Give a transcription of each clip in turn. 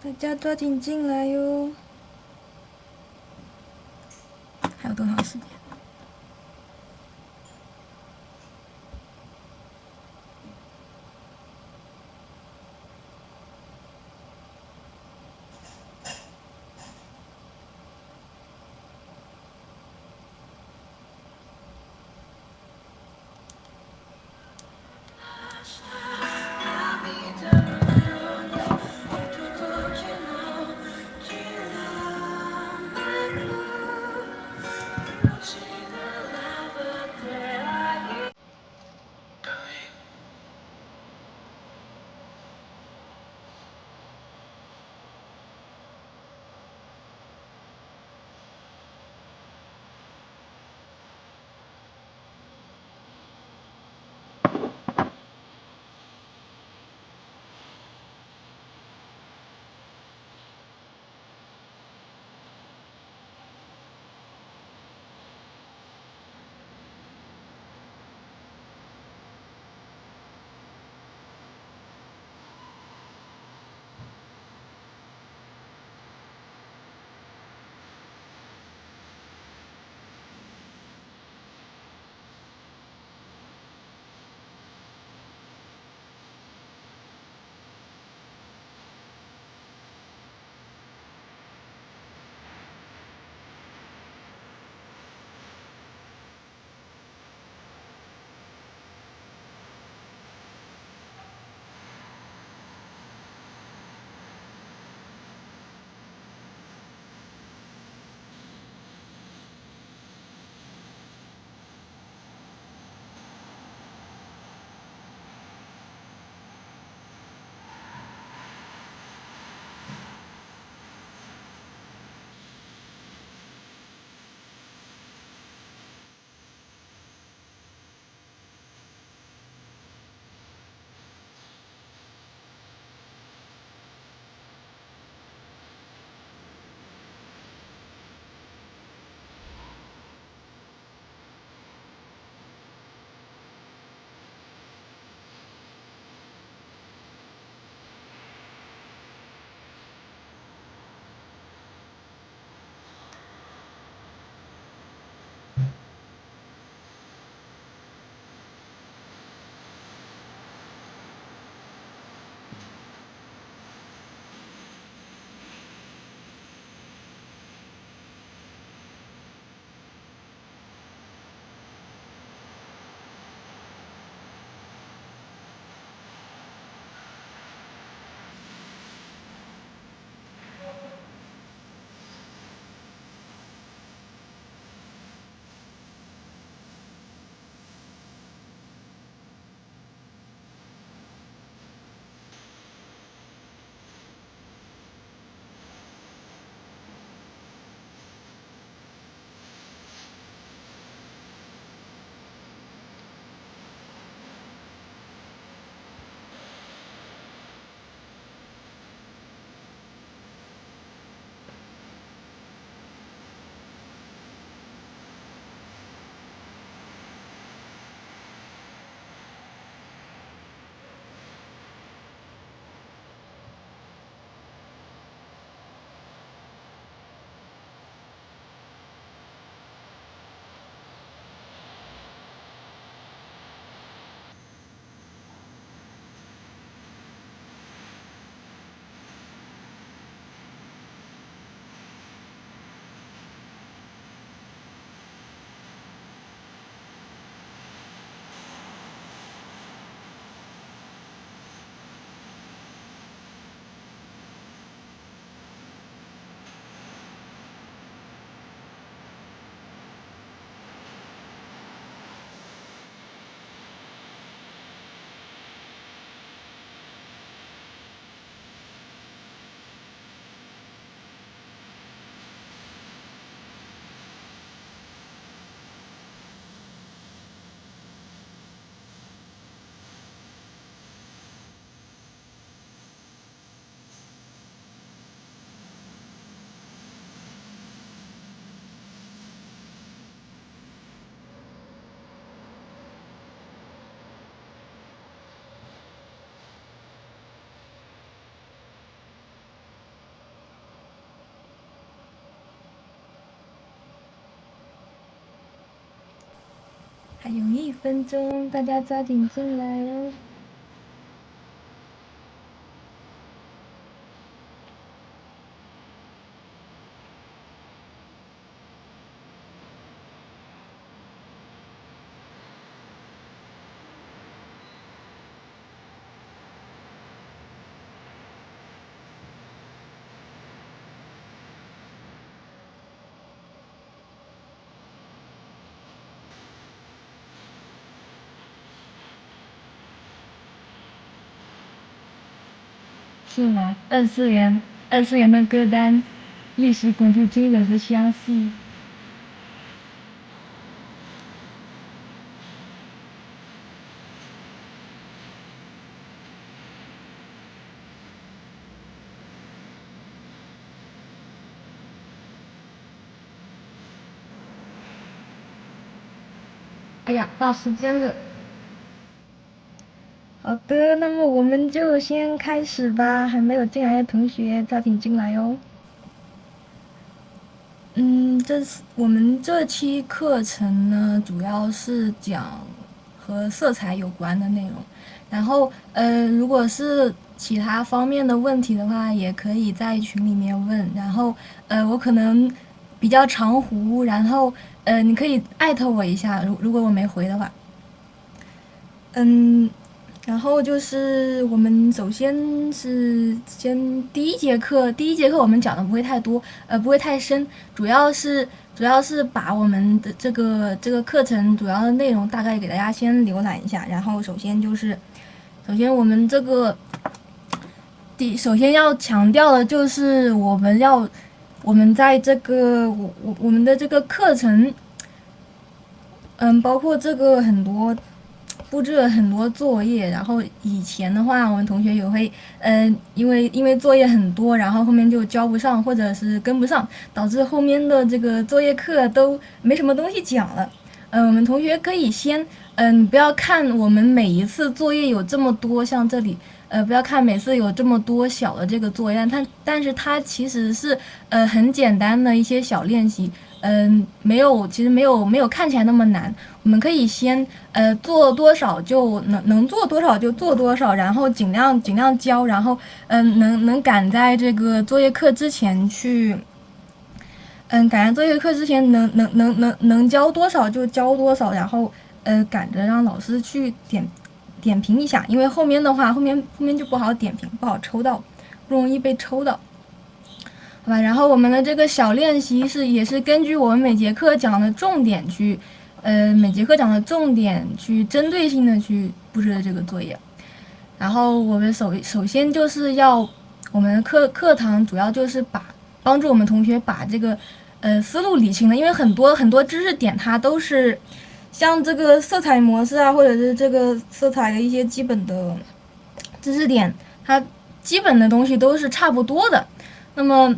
大家抓紧进来哟！还有多少时间？还有1分钟，大家抓紧进来哦。是吗？二次元的歌单，历史古迹真的是相似。哎呀，到时间了。好的，那么我们就先开始吧。还没有进来的同学抓紧进来哦。我们这期课程呢，主要是讲和色彩有关的内容。然后，如果是其他方面的问题的话，也可以在群里面问。然后，我可能比较长糊，然后，你可以艾特我一下，如果我没回的话。然后就是我们首先是第一节课我们讲的不会太多，不会太深，主要是把我们的这个课程主要的内容大概给大家先浏览一下。然后首先我们首先要强调的就是我们在这个我们的这个课程，包括这个布置了很多作业。然后以前的话，我们同学也会，因为作业很多，然后后面就交不上或者是跟不上，导致后面的这个作业课都没什么东西讲了。我们同学可以先，不要看我们每一次作业有这么多，像这里，不要看每次有这么多小的这个作业，但是它其实是很简单的一些小练习。其实没有看起来那么难。我们可以先做多少就能做多少就做多少，然后尽量交，然后能赶在这个作业课之前去，赶在作业课之前能交多少就交多少，然后赶着让老师去点评一下。因为后面的话后面就不好点评，不好抽到，不容易被抽到。好吧，然后我们的这个小练习也是根据我们每节课讲的重点去针对性的去布置的这个作业。然后我们首先就是我们的课堂主要就是帮助我们同学把这个思路理清了。因为很多知识点它都是像这个色彩模式啊，或者是这个色彩的一些基本的知识点，它基本的东西都是差不多的。那么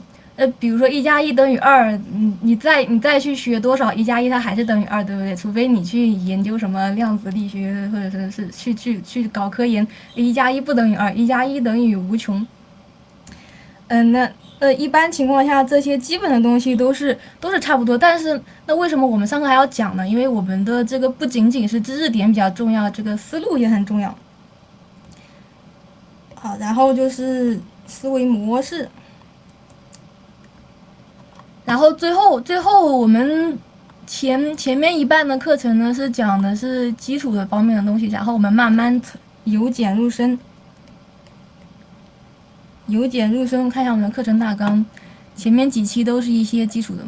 比如说1+1等于2，你再去学多少1+1，它还是等于2，对不对？除非你去研究什么量子力学，或者是去搞科研，1+1不等于2，1+1等于无穷。一般情况下，这些基本的东西都是差不多。但是那为什么我们上课还要讲呢？因为我们的这个不仅仅是知识点比较重要，这个思路也很重要。好，然后就是思维模式。然后最后我们前面一半的课程呢，是讲的是基础的方面的东西，然后我们慢慢由简入深。看一下我们的课程大纲，前面几期都是一些基础的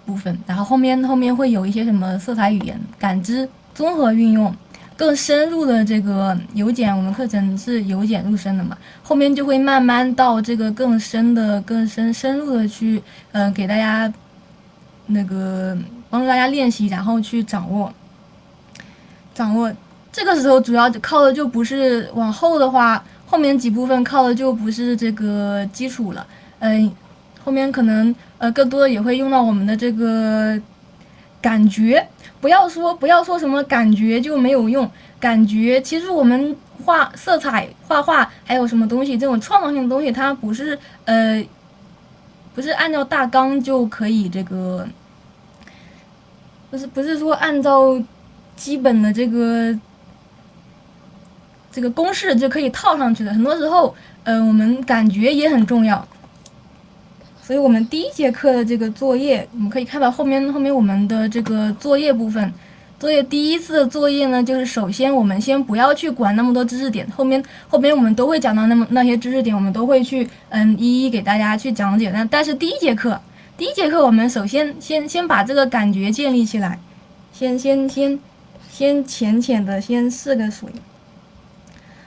部分，然后后面会有一些什么色彩语言、感知、综合运用，更深入的这个由简，我们课程是由简入深的嘛，后面就会慢慢到这个更深入的去，给大家帮助大家练习，然后去掌握。这个时候主要靠的就不是往后的话，后面几部分靠的就不是这个基础了，后面可能更多的也会用到我们的这个感觉。不要说什么感觉就没有用，感觉其实我们色彩画画还有什么东西，这种创造性的东西，它不是按照大纲就可以这个，不是说按照基本的这个公式就可以套上去的。很多时候，我们感觉也很重要。所以我们第一节课的这个作业，我们可以看到后面我们的这个作业部分。作业第一次的作业呢，就是首先我们先不要去管那么多知识点，后面我们都会讲到那些知识点，我们都会去一一给大家去讲解。但是第一节课我们首先先把这个感觉建立起来，先浅浅的先试个水，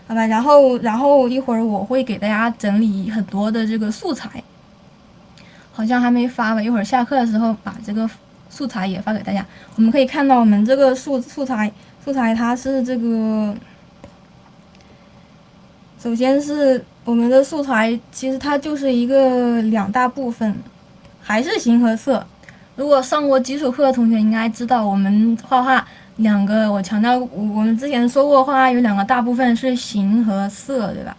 好吧？然后一会儿我会给大家整理很多的这个素材，好像还没发吧，一会儿下课的时候把这个素材也发给大家。我们可以看到我们这个素材它是这个，首先是我们的素材，其实它就是一个2大部分，还是形和色。如果上过基础课的同学应该知道，我们画画2个，我强调我们之前说过，画画有2个大部分是形和色，对吧？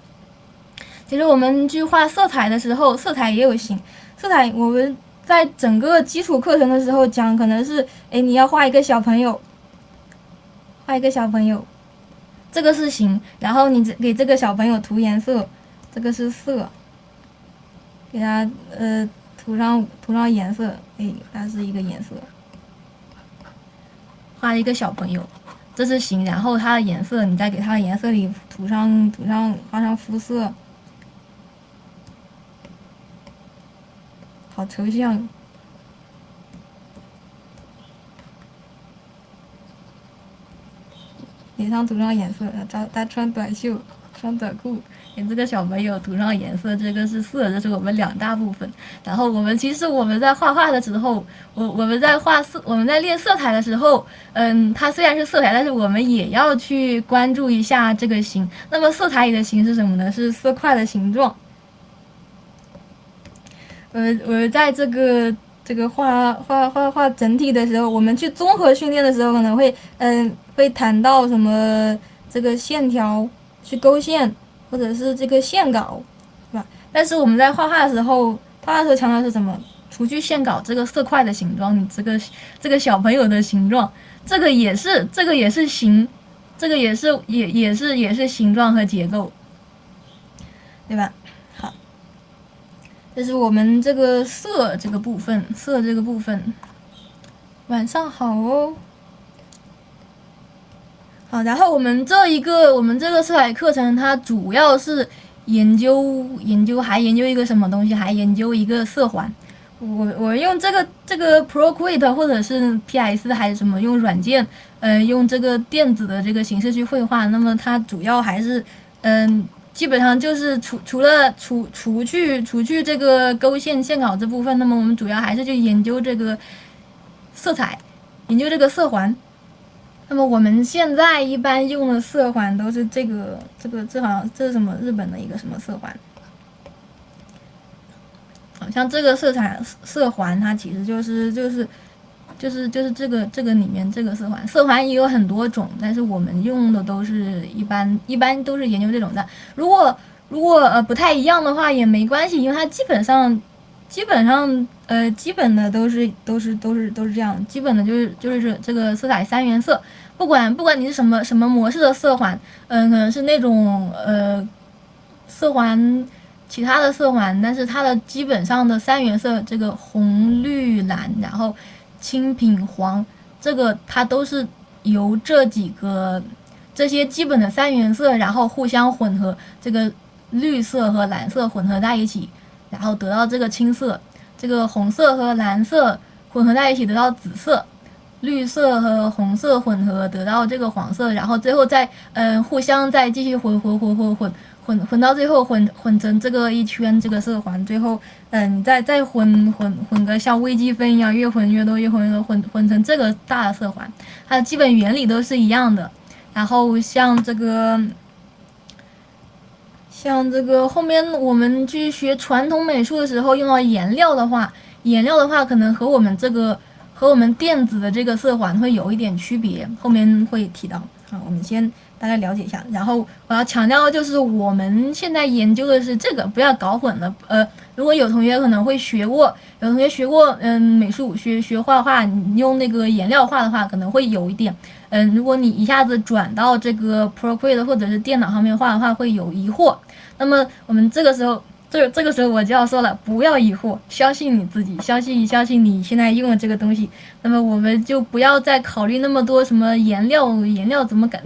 其实我们去画色彩的时候，色彩也有形。色彩我们在整个基础课程的时候讲，可能是你要画一个小朋友，这个是形，然后你给这个小朋友涂颜色，这个是色，给它涂上颜色，它是一个颜色。画一个小朋友，这是形，然后它的颜色，你再给它的颜色里画上肤色，好抽象。脸上涂上颜色，他穿短袖，穿短裤，给这个小朋友涂上颜色，这个是色，这是我们2大部分。然后我们在画画的时候，我们在练色彩的时候，它虽然是色彩，但是我们也要去关注一下这个形。那么色彩里的形是什么呢？是色块的形状。我在这个画整体的时候，我们去综合训练的时候，可能会谈到什么这个线条去勾线，或者是这个线稿，是吧？但是我们在画画的时候强调是什么？除去线稿这个色块的形状，你这个小朋友的形状，这个也是形，这个也是形状和结构，对吧？好，这是我们这个色这个部分。晚上好哦。好，然后我们这个色彩课程，它主要是研究一个什么东西，还研究一个色环。我用这个 Procreate 或者是 PS 还是什么用软件，用这个电子的这个形式去绘画。那么它主要还是基本上就是除去这个勾线线稿这部分，那么我们主要还是去研究这个色彩，研究这个色环。那么我们现在一般用的色环都是这好像这是什么日本的一个什么色环，好像这个色环它其实就是这个里面这个色环也有很多种，但是我们用的都是一般都是研究这种的。如果不太一样的话也没关系，因为它基本的都是这样，基本的就是这个色彩3原色，不管你是什么模式的色环，可能是那种色环，其他的色环，但是它的基本上的3原色，这个红绿蓝，然后青品黄，这个它都是由这些基本的3原色，然后互相混合，这个绿色和蓝色混合在一起，然后得到这个青色，这个红色和蓝色混合在一起得到紫色，绿色和红色混合得到这个黄色，然后最后再互相再继续混到最后混成这个一圈这个色环，最后再混个像微积分一样，越混越多，混成这个大的色环，它的基本原理都是一样的。然后像这个后面我们去学传统美术的时候用到颜料的话可能和我们电子的这个色环会有一点区别，后面会提到。好，我们先大概了解一下。然后我要强调的就是我们现在研究的是这个，不要搞混了。如果有同学可能会学过，有同学学过美术学画画，你用那个颜料画的话，可能会有一点如果你一下子转到这个 Procreate 或者是电脑上面画的话，会有疑惑。那么我们这个时候。这个时候我就要说了，不要疑惑，相信你自己，相信你现在用的这个东西。那么我们就不要再考虑那么多什么颜料怎么改。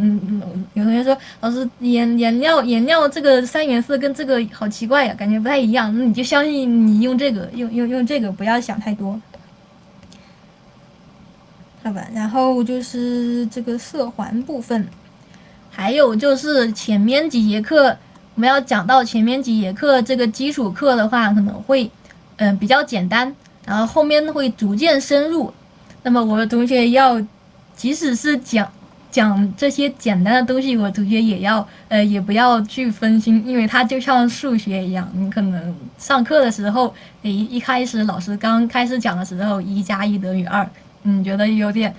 有同学说老师颜料这个3原色跟这个好奇怪呀，感觉不太一样。那你就相信你用这个，用这个，不要想太多。好吧，然后就是这个色环部分，还有就是前面几节课。我们要讲到前面几节课这个基础课的话，可能会比较简单，然后后面会逐渐深入。那么我的同学要，即使是讲这些简单的东西，我同学也不要去分心，因为它就像数学一样，你可能上课的时候，一开始老师刚开始讲的时候，1加1等于2，觉得有点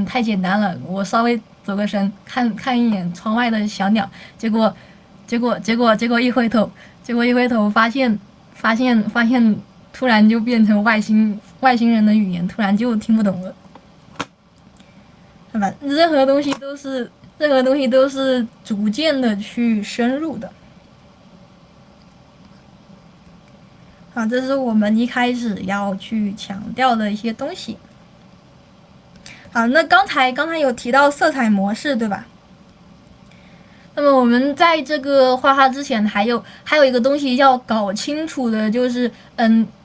太简单了，我稍微走个神，看一眼窗外的小鸟，结果一回头发现突然就变成外星人的语言，突然就听不懂了，好吧？任何东西都是逐渐的去深入的。好，这是我们一开始要去强调的一些东西。好，那刚才有提到色彩模式，对吧？那么我们在这个画画之前，还有一个东西要搞清楚的，就是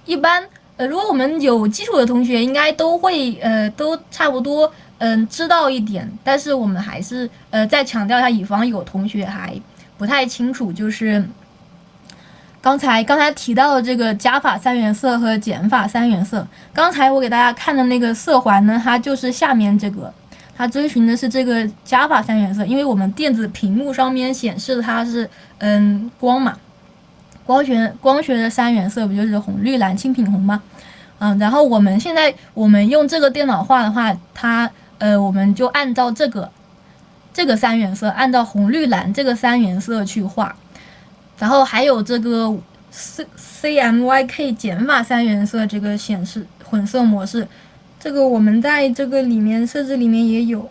一般如果我们有基础的同学，应该都会都差不多知道一点，但是我们还是再强调一下，以防有同学还不太清楚，就是刚才提到的这个加法3原色和减法3原色。刚才我给大家看的那个色环呢，它就是下面这个。它遵循的是这个加法3原色，因为我们电子屏幕上面显示的它是光嘛，光学的3原色不就是红绿蓝青品红吗？然后我们现在用这个电脑画的话，它我们就按照这个3原色，按照红绿蓝这个3原色去画，然后还有这个CMYK 减法3原色这个显示混色模式。这个我们在这个里面设置里面也有，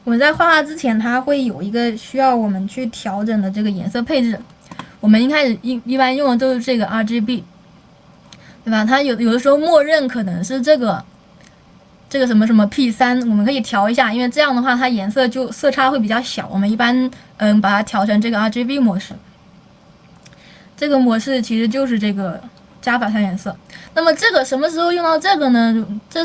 我们在画之前，它会有一个需要我们去调整的这个颜色配置。我们一开始一般用的都是这个 RGB， 对吧？它有的时候默认可能是这个什么什么 P3， 我们可以调一下，因为这样的话它颜色就色差会比较小。我们一般把它调成这个 RGB 模式。这个模式其实就是这个加法3原色。那么这个什么时候用到这个呢？这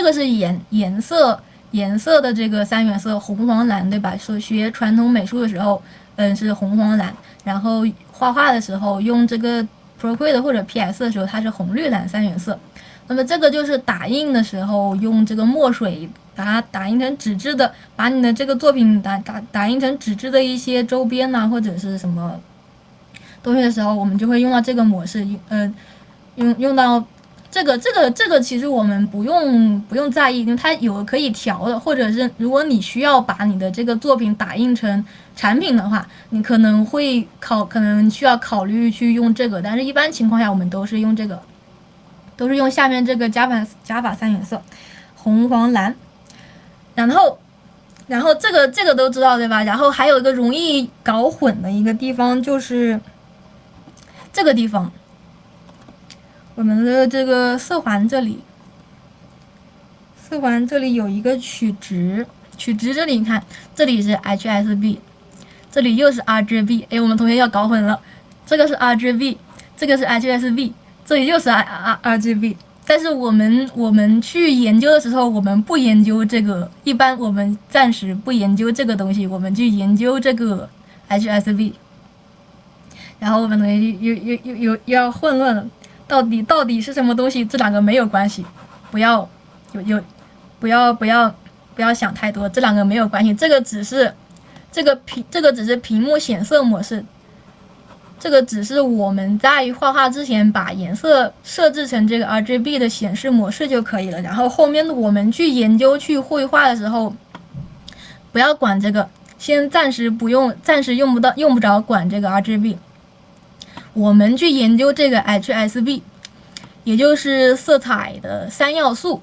个是颜色的这个3原色，红黄蓝，对吧？所以学传统美术的时候，是红黄蓝，然后画画的时候用这个 Procreate 或者 PS 的时候，它是红绿蓝3原色。那么这个就是打印的时候用这个墨水把它打印成纸质的，把你的这个作品打印成纸质的一些周边呐、或者是什么东西的时候，我们就会用到这个模式，用到。这个其实我们不用在意，因为它有可以调的，或者是如果你需要把你的这个作品打印成产品的话，你可能需要考虑去用这个，但是一般情况下我们都是用这个，都是用下面这个加法3原色，红黄蓝，然后这个都知道对吧？然后还有一个容易搞混的一个地方就是这个地方。我们的这个色环这里有一个取值这里你看，这里是 HSB， 这里又是 RGB， 我们同学要搞混了，这个是 RGB， 这个是 HSB， 这里又是 RGB。但是我们去研究的时候，我们不研究这个，一般我们暂时不研究这个东西，我们去研究这个 HSB。然后我们同学又要混乱了。到底是什么东西？这两个没有关系，不要想太多，这两个没有关系。这个只是屏幕显色模式，这个只是我们在画画之前把颜色设置成这个 RGB 的显示模式就可以了。然后后面我们去研究去绘画的时候，不要管这个，先暂时不用，暂时用不着管这个 RGB。我们去研究这个 HSB， 也就是色彩的3要素。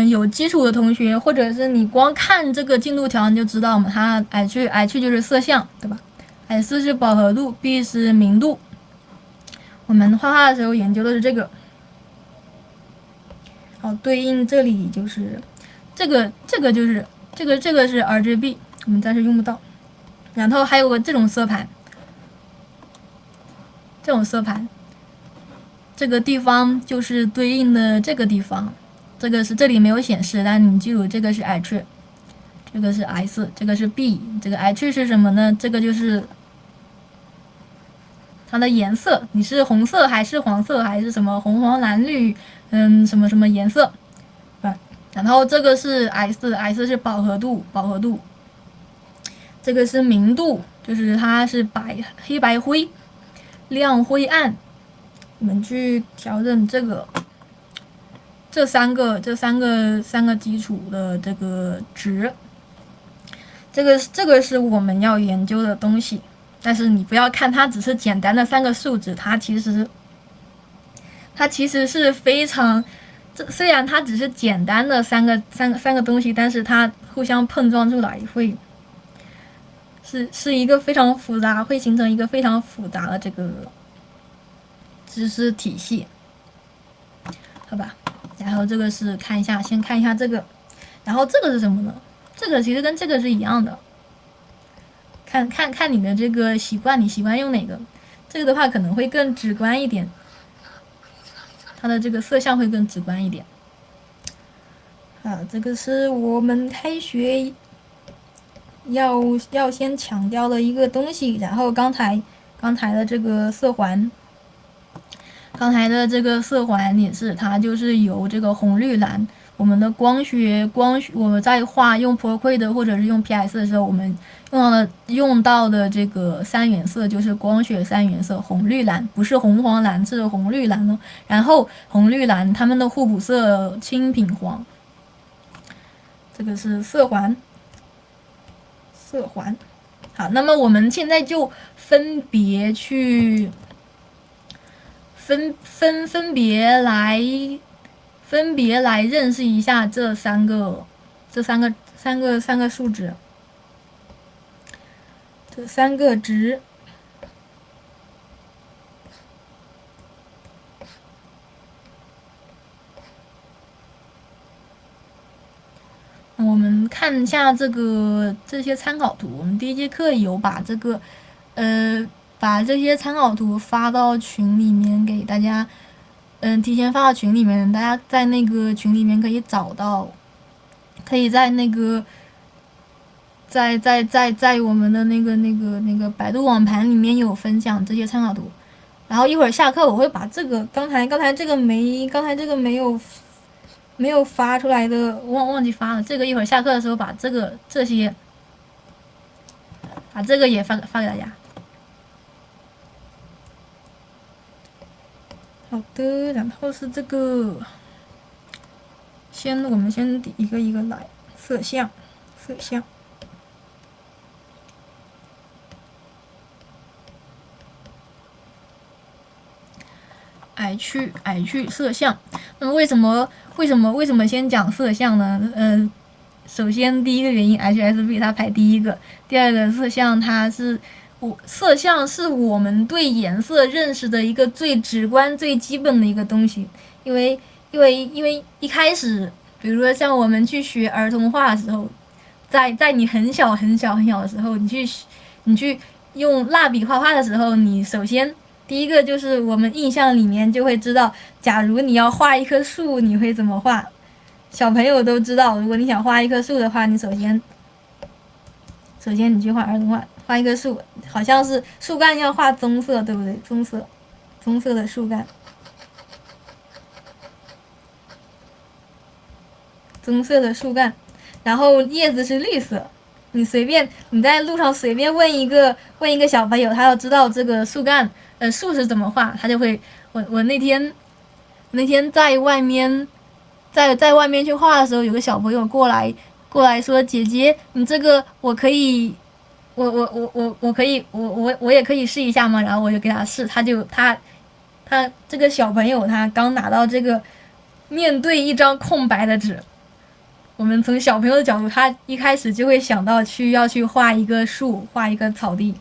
有基础的同学，或者是你光看这个进度条你就知道嘛，它 H 就是色相，对吧？ S 是饱和度 ，B 是明度。我们画画的时候研究的是这个。好，对应这里就是这个就是这个是 RGB， 我们暂时用不到。然后还有个这种色盘，这个地方就是对应的这个地方。这里没有显示，但你记住这个是 H， 这个是 S， 这个是 B， 这个 H 是什么呢？这个就是它的颜色，你是红色还是黄色还是什么红黄蓝绿，什么什么颜色，对吧？然后这个是 S 是饱和度，这个是明度，就是它是黑白灰，亮灰暗。我们去调整这个。这三个基础的这个值，这个是我们要研究的东西。但是你不要看它只是简单的3个数值，它其实是非常，虽然它只是简单的三个东西，但是它互相碰撞出来会是一个非常复杂，会形成一个非常复杂的这个知识体系，好吧？然后这个是先看一下这个，然后这个是什么呢？这个其实跟这个是一样的，看你的这个习惯，你习惯用哪个？这个的话可能会更直观一点，它的这个色相会更直观一点。这个是我们开学要先强调的一个东西。然后刚才的这个色环。刚才的这个色环也是，它就是由这个红绿蓝，我们的光学，我们在用 Procreate 或者是用 PS 的时候，我们用到的这个3原色就是光学3原色，红绿蓝，不是红黄蓝，是红绿蓝哦。然后红绿蓝它们的互补色青品黄，这个是色环。好，那么我们现在就分别去。分别来认识一下这三个数值，这3个值。我们看一下这些参考图。我们第一节课有把这些参考图发到群里面给大家，提前发到群里面，大家在那个群里面可以找到，可以在那个，在我们的那个百度网盘里面有分享这些参考图。然后一会儿下课我会把这个刚才这个没有发出来的忘记发了，这个一会儿下课的时候把这些也发给大家。好的，然后是这个，我们先一个一个来，色相。H 色相。那么为什么先讲色相呢？首先第一个原因 ，HSB 它排第一个，第二个色相色相是我们对颜色认识的一个最直观、最基本的一个东西。因为一开始，比如说像我们去学儿童画的时候，在你很小的时候，你去用蜡笔画画的时候，你首先第一个就是我们印象里面就会知道，假如你要画一棵树，你会怎么画？小朋友都知道，如果你想画一棵树的话，你首先你去画儿童画。画一棵树，好像是树干要画棕色，对不对？棕色的树干，然后叶子是绿色。你在路上随便问一个小朋友，他要知道这个树干，树是怎么画，他就会。我那天在外面去画的时候，有个小朋友过来过来说姐姐，你这个我可以，我可以，我也可以试一下吗？然后我就给他试，他这个小朋友他刚拿到这个，面对一张空白的纸，我们从小朋友的角度，他一开始就会想到要去画一个树，画一个草地，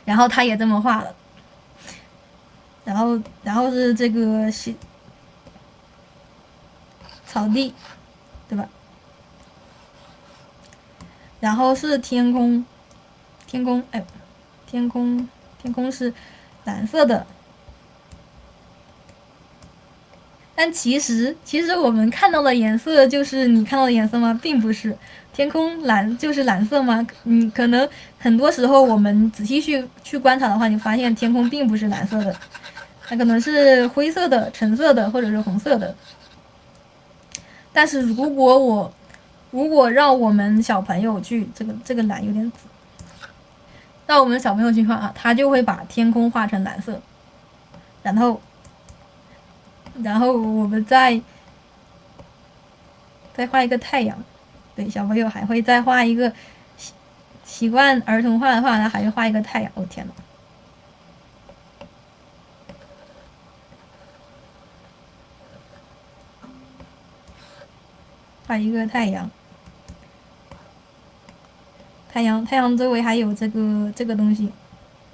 然后他也这么画了，然后是这个草地，对吧？然后是天空，天空，哎，天空是蓝色的。但其实我们看到的颜色就是你看到的颜色吗？并不是，天空蓝就是蓝色吗？可能很多时候我们仔细去观察的话，你发现天空并不是蓝色的，它可能是灰色的、橙色的或者是红色的。但是如果让我们小朋友去这个蓝有点紫，让我们小朋友去画啊，他就会把天空画成蓝色，然后我们再画一个太阳。对，小朋友还会再画一个，习惯儿童画的话，他还会画一个太阳。哦天哪！画一个太阳，太阳周围还有这个东西。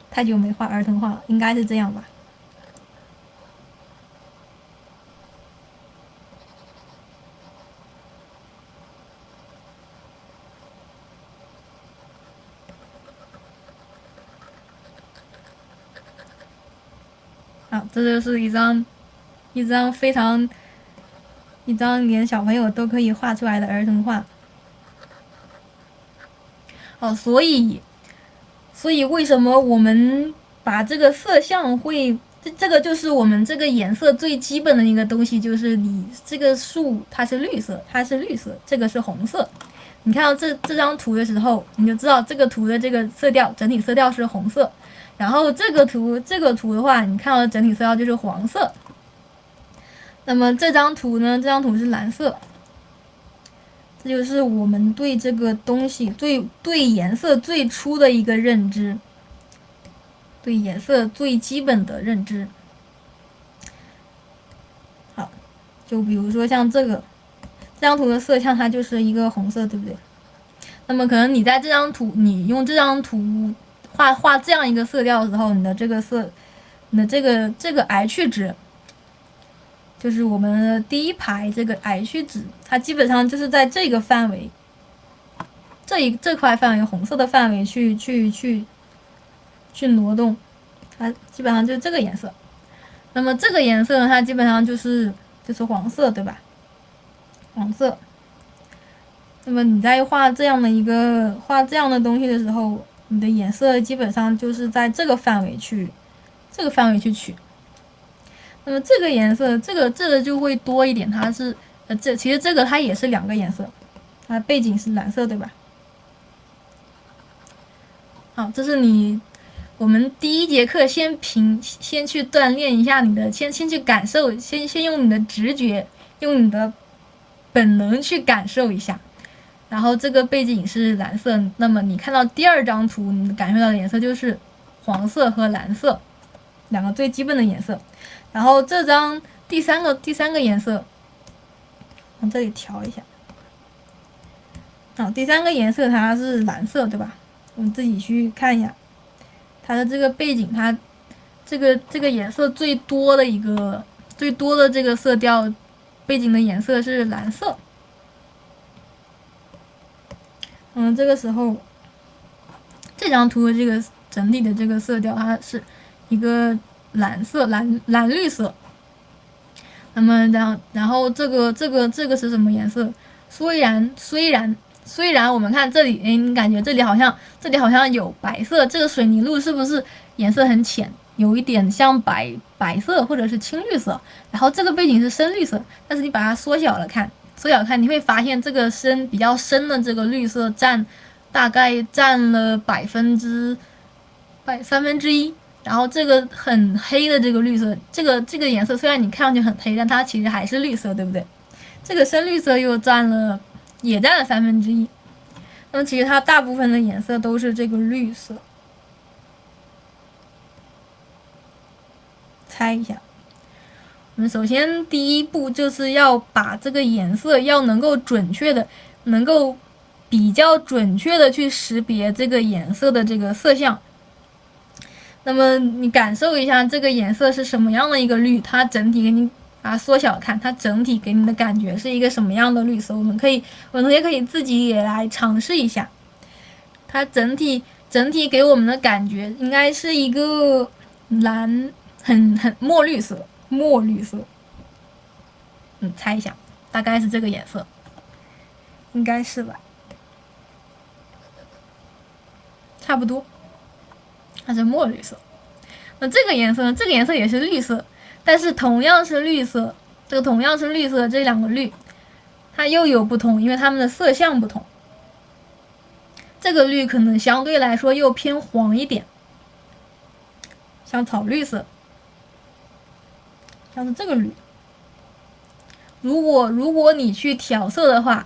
太久没画儿童画了，应该是这样吧。啊，这就是一张连小朋友都可以画出来的儿童画。哦，所以为什么我们把这个色相会，这个就是我们这个颜色最基本的一个东西，就是你这个树它是绿色，这个是红色。你看到这张图的时候，你就知道这个图的这个色调整体色调是红色。然后这个图的话，你看到的整体色调就是黄色。那么这张图呢？这张图是蓝色。这就是我们对这个东西对颜色最初的一个认知，对颜色最基本的认知。好，就比如说像这张图的色相，它就是一个红色，对不对？那么可能你在你用这张图画这样一个色调的时候，你的这个H 值，就是我们的第一排这个 H 值，它基本上就是在这个范围，这块范围红色的范围去挪动，它基本上就是这个颜色。那么这个颜色呢，它基本上就是黄色，对吧？黄色。那么你在画这样的东西的时候，你的颜色基本上就是在这个范围去取。那么这个颜色，这个就会多一点，它是其实这个它也是两个颜色，它背景是蓝色，对吧？好，这是我们第一节课先去锻炼一下你的，先去感受，先用你的直觉，用你的本能去感受一下。然后这个背景是蓝色，那么你看到第二张图，你感受到的颜色就是黄色和蓝色，两个最基本的颜色。然后这张第三个颜色，往这里调一下。第三个颜色它是蓝色，对吧？我们自己去看一下它的这个背景，它这个颜色最多的这个色调背景的颜色是蓝色。这个时候这张图的这个整体的这个色调，它是一个蓝色，蓝绿色。那么然后这个是什么颜色？虽然我们看这里，你感觉这里好像有白色，这个水泥路是不是颜色很浅，有一点像白色或者是青绿色？然后这个背景是深绿色，但是你把它缩小看，你会发现这个比较深的这个绿色大概占了1/3，然后这个很黑的这个绿色，这个颜色虽然你看上去很黑，但它其实还是绿色，对不对？这个深绿色又占了也占了1/3。那么其实它大部分的颜色都是这个绿色。猜一下，我们首先第一步就是要把这个颜色要能够比较准确的去识别这个颜色的这个色相。那么你感受一下这个颜色是什么样的一个绿，它整体给你把它缩小看，它整体给你的感觉是一个什么样的绿色？我们也可以自己也来尝试一下。它整体给我们的感觉应该是一个很墨绿色。猜一下，大概是这个颜色，应该是吧？差不多，它是墨绿色。那这个颜色也是绿色，但是同样是绿色，这两个绿，它又有不同，因为它们的色相不同。这个绿可能相对来说又偏黄一点，像草绿色，像是这个绿。如果你去调色的话，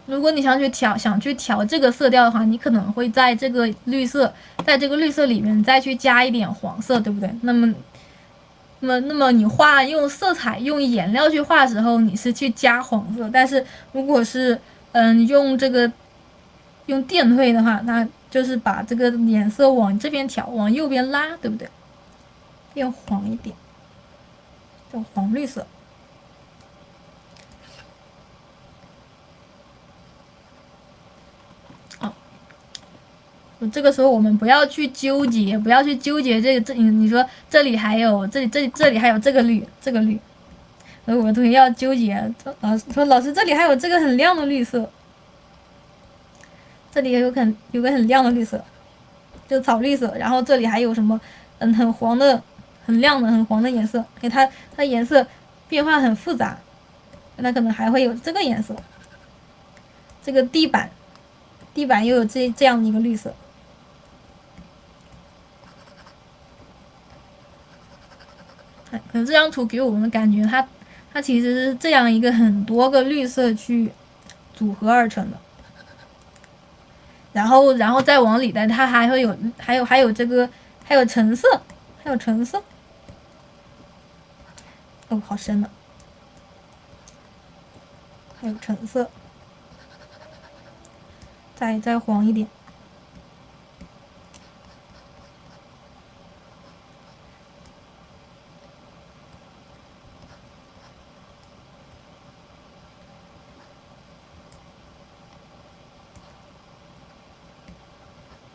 如果你想去调这个色调的话，你可能会在这个绿色里面再去加一点黄色，对不对？那么你用色彩用颜料去画的时候，你是去加黄色，但是如果是用电绘的话，那就是把这个颜色往这边调，往右边拉，对不对？变黄一点，这种黄绿色。这个时候我们不要去纠结你说这里还有这里还有这个绿，所以我们同学要纠结。老师这里还有这个很亮的绿色，这里也有个很亮的绿色，就草绿色。然后这里还有什么很黄的、很亮的、很黄的颜色，给它颜色变化很复杂，那可能还会有这个颜色。这个地板又有这样的一个绿色。可能这张图给我们的感觉，它其实是这样一个很多个绿色去组合而成的。然后再往里带，它还有橙色，哦，好深了，还有橙色，再黄一点。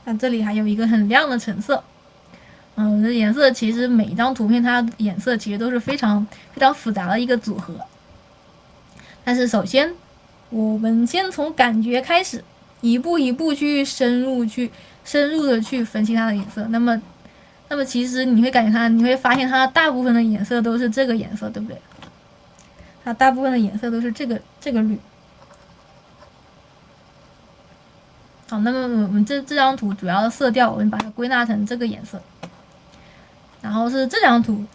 那这里还有一个很亮的橙色，这颜色其实每一张图片它颜色其实都是非常非常复杂的一个组合。但是首先，我们先从感觉开始，一步一步去深入的去分析它的颜色。那么其实你会发现它大部分的颜色都是这个颜色，对不对？它大部分的颜色都是这个绿。好，那么我们这张图主要的色调，我们把它归纳成这个颜色。然后是这张图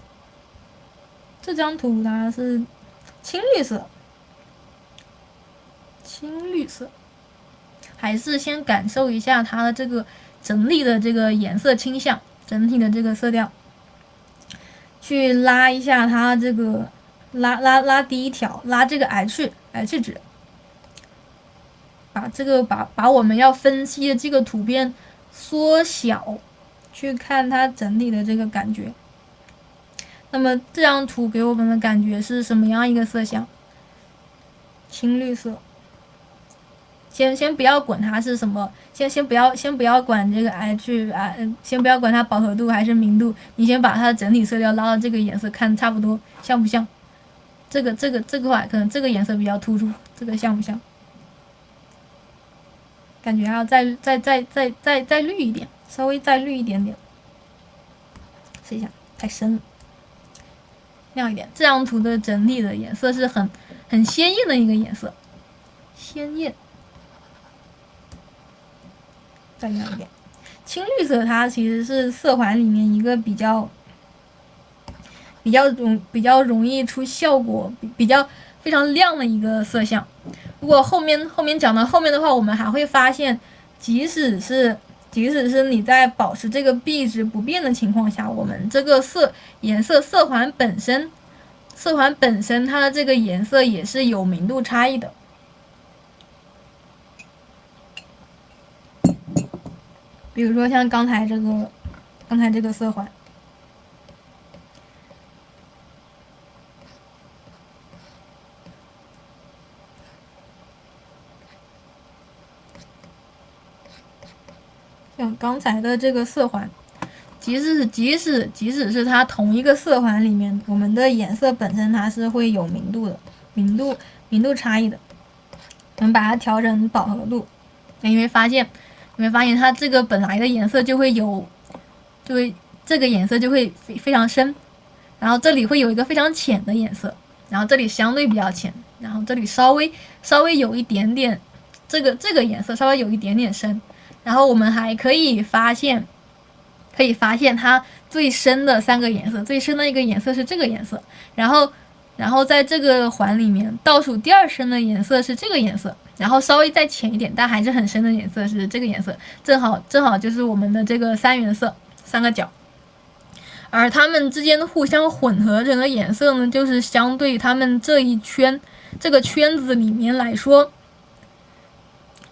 它是青绿色，还是先感受一下它的这个整体的这个颜色倾向，整体的这个色调，去拉一下它这个拉第一条，拉这个 H 值。把我们要分析的这个图片缩小，去看它整体的这个感觉。那么这张图给我们的感觉是什么样一个色相？青绿色。先不要管它是什么，先不要管这个 H 先不要管它饱和度还是明度，你先把它的整体色调拉到这个颜色，看差不多像不像？这块可能这个颜色比较突出，这个像不像？感觉要再绿一点，稍微再绿一点点，试一下，太深了，亮一点。这张图的整体的颜色是很鲜艳的一个颜色，鲜艳，再亮一点。青绿色它其实是色环里面一个比较容易出效果、比较非常亮的一个色相。如果后面讲到后面的话，我们还会发现，即使是你在保持这个币值不变的情况下，我们这个颜色色环本身它的这个颜色也是有明度差异的。比如说像刚才这个色环，像刚才的这个色环，即使是它同一个色环里面，我们的颜色本身它是会有明度的，明度差异的。我们把它调成饱和度，你会发现它这个本来的颜色就会这个颜色就会非常深，然后这里会有一个非常浅的颜色，然后这里相对比较浅，然后这里稍微有一点点这个颜色稍微有一点点深，然后我们还可以发现它最深的3个颜色，最深的一个颜色是这个颜色，然后在这个环里面倒数第2深的颜色是这个颜色，然后稍微再浅一点但还是很深的颜色是这个颜色，正好就是我们的这个3原色3个角。而它们之间的互相混合成的颜色呢，就是相对它们这个圈子里面来说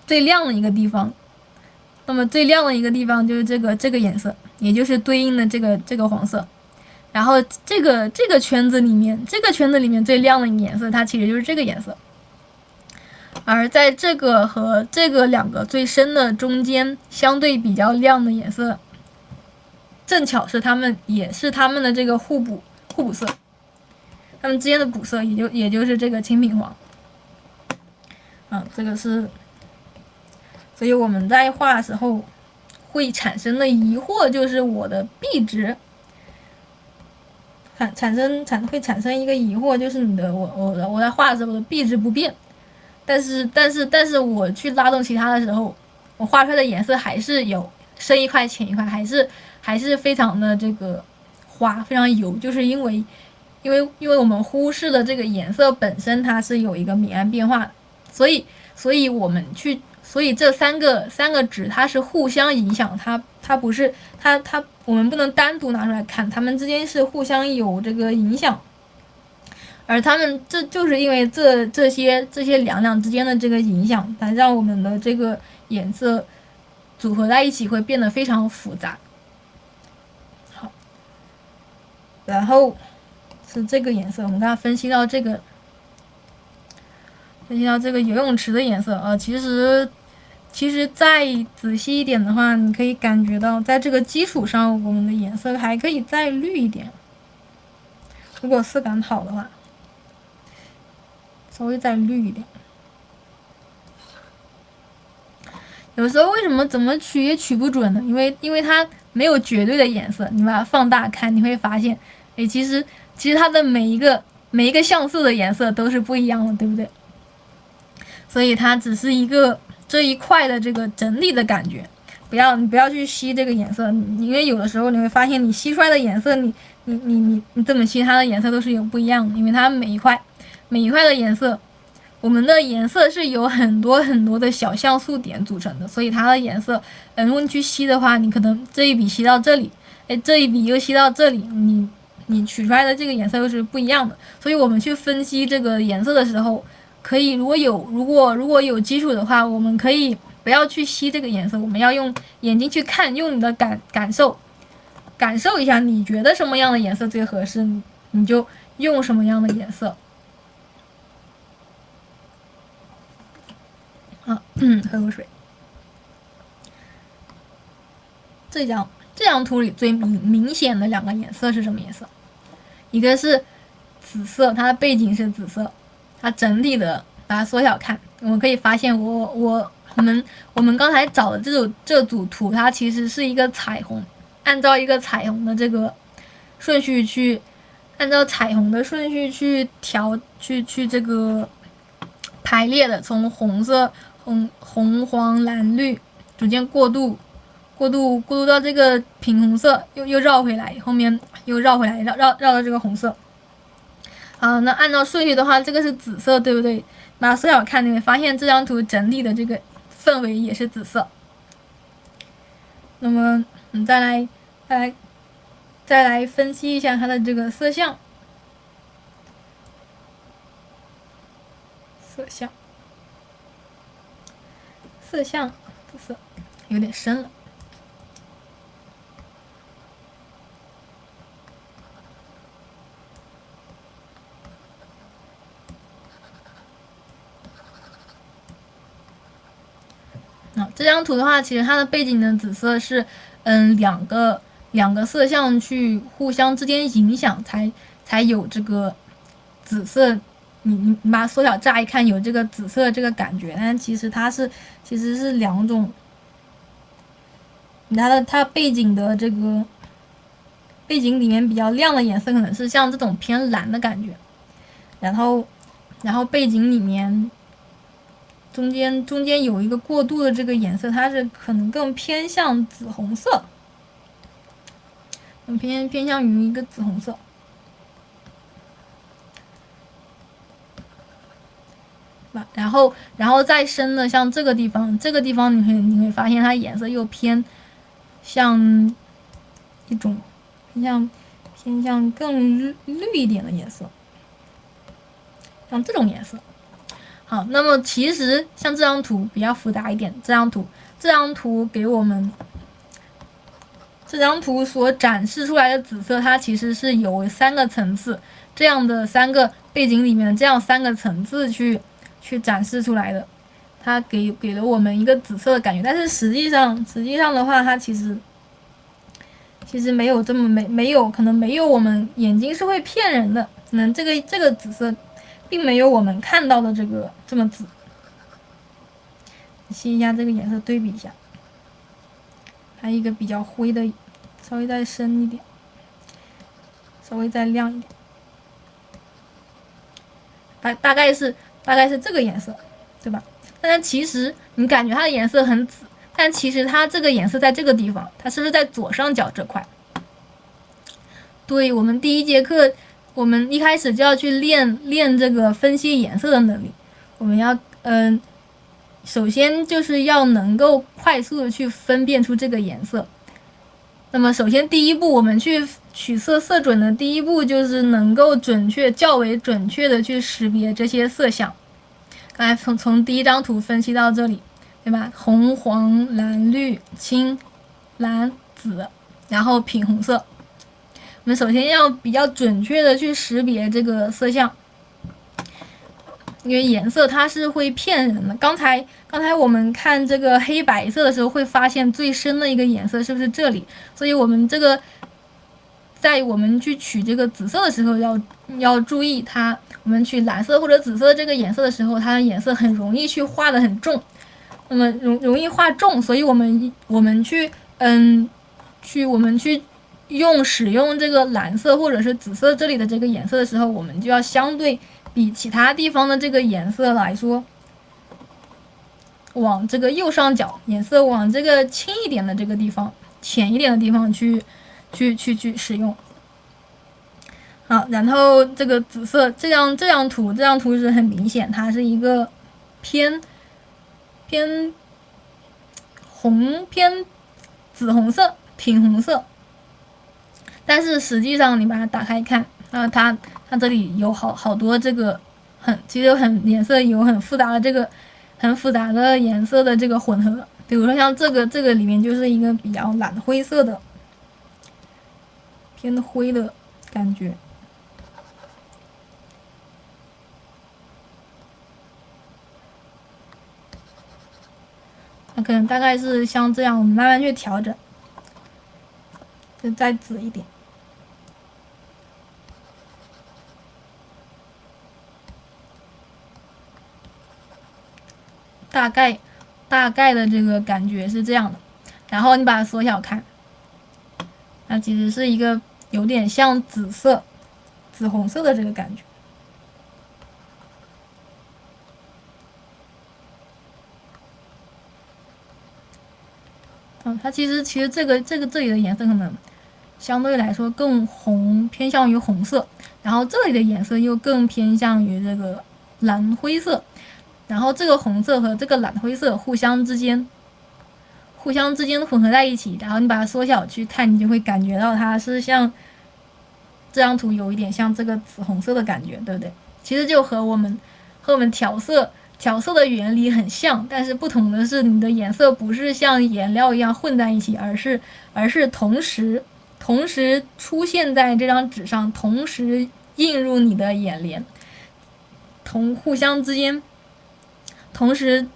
最亮的一个地方。那么最亮的一个地方就是这个颜色，也就是对应的这个黄色。然后这个圈子里面最亮的一个颜色，它其实就是这个颜色。而在这个和这个2个最深的中间，相对比较亮的颜色，正巧是也是它们的这个互补色，它们之间的补色也就是这个青品黄。这个是，所以我们在画的时候会产生的疑惑就是我的币值。会产生一个疑惑，就是我在画的时候我的币值不变，但是我去拉动其他的时候，我画出来的颜色还是有深一块浅一块，还是非常的这个花，非常油，就是因为我们忽视了这个颜色本身它是有一个明暗变化的，所以这三个值它是互相影响，它不是我们不能单独拿出来看，它们之间是互相有这个影响，而它们这就是因为这些两之间的这个影响，它让我们的这个颜色组合在一起会变得非常复杂。好，然后是这个颜色，我们刚刚分析到这个游泳池的颜色其实再仔细一点的话，你可以感觉到在这个基础上我们的颜色还可以再绿一点，如果色感好的话稍微再绿一点。有时候为什么怎么取也取不准呢？因为它没有绝对的颜色，你把它放大看你会发现其实它的每一个像素的颜色都是不一样的，对不对？所以它只是这一块的这个整体的感觉，你不要去吸这个颜色，因为有的时候你会发现你吸出来的颜色，你这么吸它的颜色都是有不一样的，因为它每一块的颜色，我们的颜色是由很多的小像素点组成的，所以它的颜色，如果你去吸的话，你可能这一笔吸到这里，这一笔又吸到这里，你取出来的这个颜色又是不一样的，所以我们去分析这个颜色的时候，可以如果有基础的话，我们可以不要去吸这个颜色，我们要用眼睛去看，用你的感受一下，你觉得什么样的颜色最合适，你就用什么样的颜色。喝口水。这张图里最明显的2个颜色是什么颜色？一个是紫色，它的背景是紫色，它整体的把它缩小看，我们可以发现我们刚才找的这组图，它其实是一个彩虹，按照一个彩虹的这个顺序去调去这个排列的，从红色红黄蓝绿逐渐过渡到这个品红色，又绕回来，后面又绕回来，绕到这个红色。好，那按照顺序的话，这个是紫色，对不对？把它缩小看，你会发现这张图整体的这个氛围也是紫色。那么，再来分析一下它的这个色相。色相，紫色，有点深了。这张图的话，其实它的背景的紫色是，两个色相去互相之间影响，才有这个紫色。你把它缩小，乍一看有这个紫色这个感觉，但其实其实是两种。它背景的这个背景里面比较亮的颜色，可能是像这种偏蓝的感觉，然后背景里面中间有一个过渡的这个颜色，它是可能更偏向紫红色，偏向于一个紫红色。然后再深的，像这个地方你会发现它颜色又偏向一种偏向更绿一点的颜色，像这种颜色。好，那么其实像这张图比较复杂一点，这张图给我们这张图所展示出来的紫色，它其实是有3个层次，这样的3个背景里面的这样3个层次去展示出来的，它给了我们一个紫色的感觉，但是实际上的话，它其实没有这么可能没有我们眼睛是会骗人的，可能这个紫色并没有我们看到的这么紫。吸一下这个颜色，对比一下，还有一个比较灰的，稍微再深一点，稍微再亮一点，大概是这个颜色，对吧？但是其实你感觉它的颜色很紫，但其实它这个颜色在这个地方，它是不是在左上角这块？对，我们第1节课，我们一开始就要去练这个分析颜色的能力。我们要首先就是要能够快速的去分辨出这个颜色。那么首先第一步，我们去取色准的第一步就是能够较为准确的去识别这些色相。刚才从第1张图分析到这里，对吧？红、黄、蓝、绿、青、蓝、紫，然后品红色。我们首先要比较准确的去识别这个色相，因为颜色它是会骗人的。刚才我们看这个黑白色的时候，会发现最深的一个颜色是不是这里？所以我们这个在我们去取这个紫色的时候要注意它。我们取蓝色或者紫色这个颜色的时候，它的颜色很容易去画得很重，那么容易画重，所以我们去使用这个蓝色或者是紫色这里的这个颜色的时候，我们就要相对比其他地方的这个颜色来说，往这个右上角颜色往这个轻一点的这个地方、浅一点的地方去使用。好，然后这个紫色这张图是很明显，它是一个偏紫红色、品红色。但是实际上你把它打开看，它这里有好多这个其实颜色有很复杂的颜色的这个混合，比如说像这个里面就是一个比较蓝灰色的，偏灰的感觉。那可能大概是像这样，我们慢慢去调整，就再紫一点。大概的这个感觉是这样的，然后你把它缩小看，那其实是一个有点像紫红色的这个感觉。它其实这里的颜色可能相对来说更红，偏向于红色。然后这里的颜色又更偏向于这个蓝灰色，然后这个红色和这个蓝灰色互相之间混合在一起，然后你把它缩小去看，你就会感觉到它是像这张图有一点像这个紫红色的感觉，对不对？其实就和我们调色的原理很像，但是不同的是，你的颜色不是像颜料一样混在一起，而是同时出现在这张纸上，同时映入你的眼帘，互相之间同时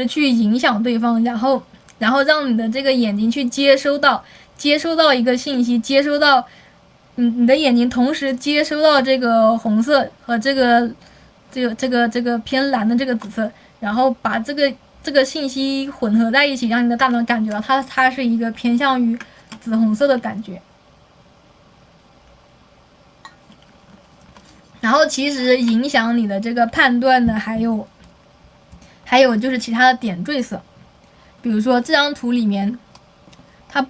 去影响对方，然后让你的这个眼睛去接收到一个信息，接收到你的眼睛同时接收到这个红色和这个偏蓝的这个紫色，然后把这个信息混合在一起，让你的大脑感觉到它是一个偏向于紫红色的感觉。然后其实影响你的这个判断的还有就是其他的点缀色，比如说这张图里面，它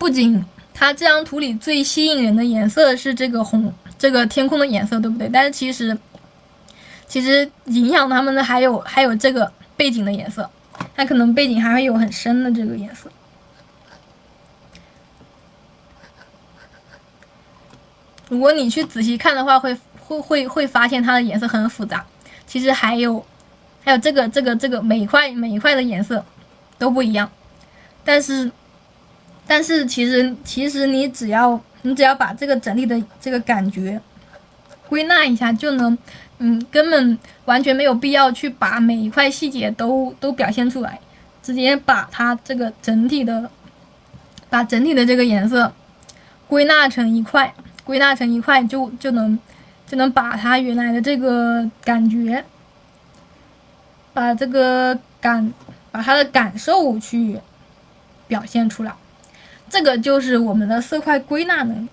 这张图里最吸引人的颜色是这个天空的颜色，对不对？但是其实影响他们的还有这个背景的颜色，它可能背景还会有很深的这个颜色。如果你去仔细看的话，会发现它的颜色很复杂。其实还有这个每一块的颜色都不一样，但是其实你只要把这个整体的这个感觉归纳一下就能，根本完全没有必要去把每一块细节都表现出来，直接把它这个整体的这个颜色归纳成一块就能把它原来的这个感觉，把它的感受去表现出来。这个就是我们的色块归纳能力。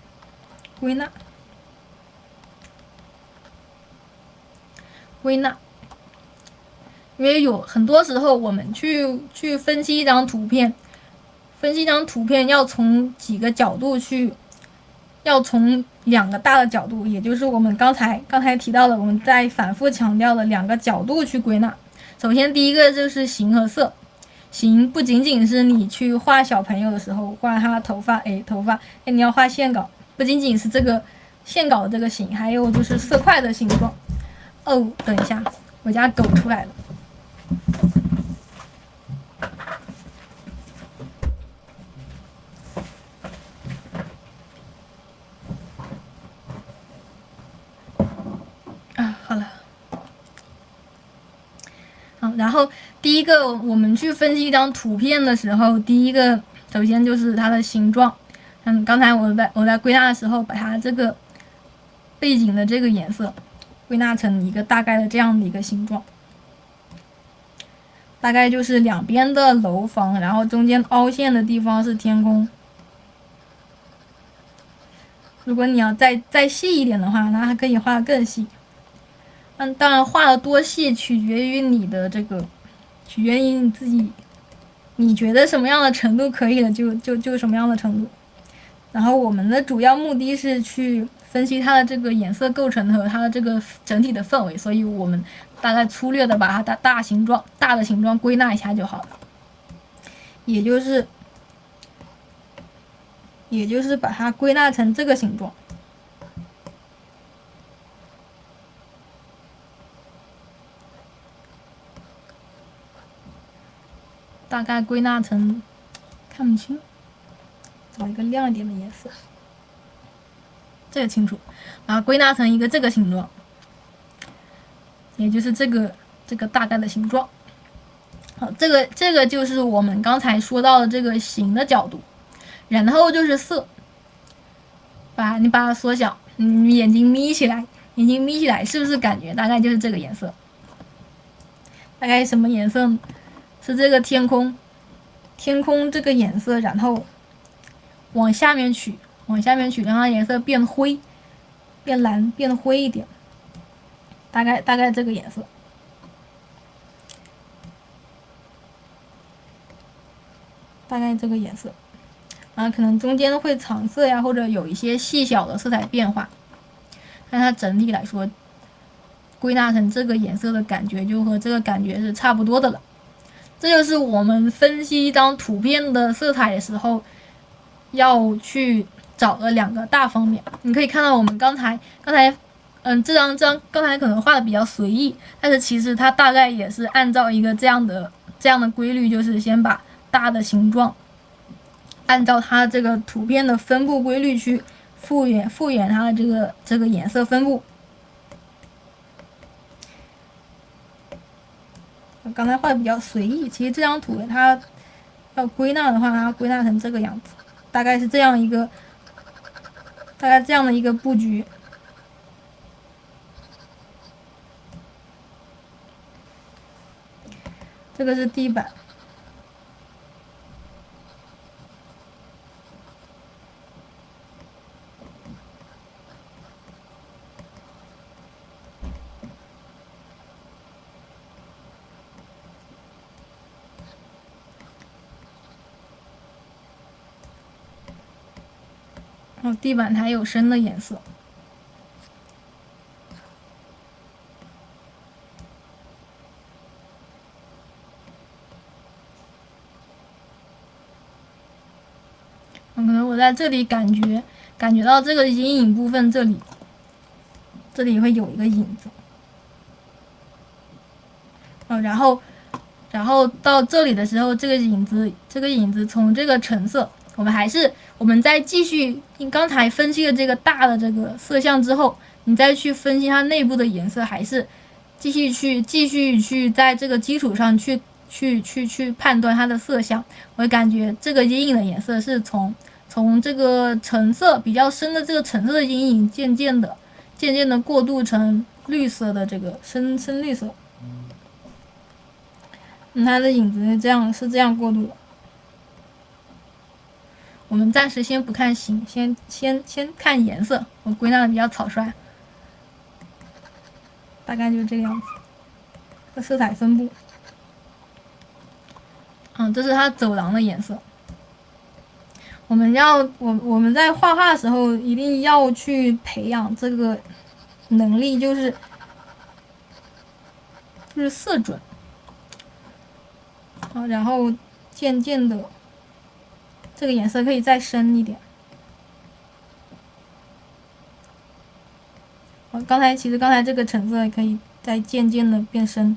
因为有很多时候我们去分析一张图片，要从几个角度去，要从两个大的角度，也就是我们刚才提到的，我们在反复强调的两个角度去归纳。首先第一个就是形和色，形不仅仅是你去画小朋友的时候画他的头发，你要画线稿，不仅仅是这个线稿的这个形，还有就是色块的形状。哦，等一下，我家狗出来了。好了。然后第一个，我们去分析一张图片的时候，第一个首先就是它的形状。刚才我在归纳的时候，把它这个背景的这个颜色归纳成一个大概的这样的一个形状，大概就是两边的楼房，然后中间凹陷的地方是天空。如果你要再细一点的话，那还可以画得更细。当然画的多细取决于你自己，你觉得什么样的程度可以了就什么样的程度。然后我们的主要目的是去分析它的这个颜色构成和它的这个整体的氛围，所以我们大概粗略的把它的大的形状归纳一下就好了，也就是把它归纳成这个形状。大概归纳成，看不清，找一个亮一点的颜色，这个清楚。然后归纳成一个这个形状，也就是这个大概的形状。好，这个就是我们刚才说到的这个形的角度。然后就是色，你把它缩小，你眼睛眯起来，是不是感觉大概就是这个颜色？大概什么颜色呢？是这个天空这个颜色，然后往下面取，让它颜色变灰、变蓝、变灰一点，大概这个颜色。然后可能中间会藏色呀，或者有一些细小的色彩变化。但它整体来说归纳成这个颜色的感觉就和这个感觉是差不多的了。这就是我们分析一张图片的色彩的时候要去找的2个大方面。你可以看到我们刚才这张刚才可能画的比较随意，但是其实它大概也是按照一个这样的规律，就是先把大的形状按照它这个图片的分布规律去复原它的这个颜色分布。刚才画的比较随意，其实这张图它要归纳的话，它归纳成这个样子，大概是这样的一个布局。这个是地板，然后地板它有深的颜色。可能我在这里感觉到这个阴影部分，这里会有一个影子，然后到这里的时候，这个影子从这个橙色，我们再继续刚才分析了这个大的这个色相之后，你再去分析它内部的颜色，还是继续去在这个基础上去判断它的色相。我感觉这个阴影的颜色是从这个橙色比较深的这个橙色的阴影，渐渐的过渡成绿色的这个深绿色。它的影子是这样过渡的。我们暂时先不看形，先看颜色。我归纳的比较草率，大概就是这个样子。这色彩分布，这是它走廊的颜色。我们在画画的时候一定要去培养这个能力，就是色准。然后渐渐的，这个颜色可以再深一点。其实刚才这个橙色可以再渐渐的变深。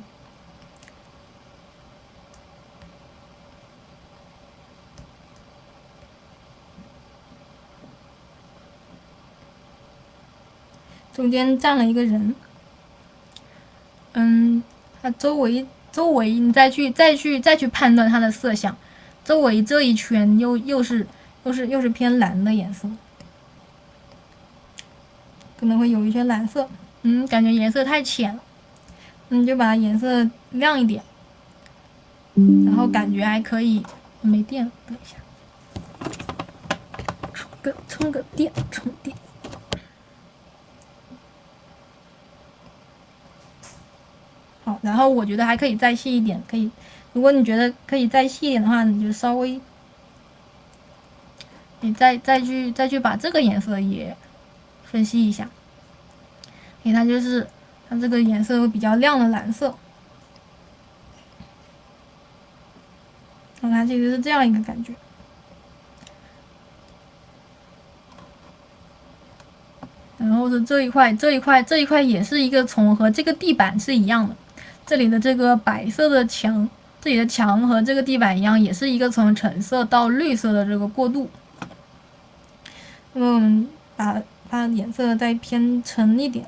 中间站了一个人，它周围你再去判断它的色相，周围这一圈又是偏蓝的颜色，可能会有一些蓝色，感觉颜色太浅了，就把它颜色亮一点，然后感觉还可以。没电了，等一下，充个电，充电。好，然后我觉得还可以再细一点，如果你觉得可以再细一点的话，你就稍微，你再去把这个颜色也分析一下，它这个颜色会比较亮的蓝色，它其实是这样一个感觉。然后是这一块也是一个和这个地板是一样的。这里的这个白色的墙，这里的墙和这个地板一样，也是一个从橙色到绿色的这个过渡。那么我们把它颜色再偏沉一点，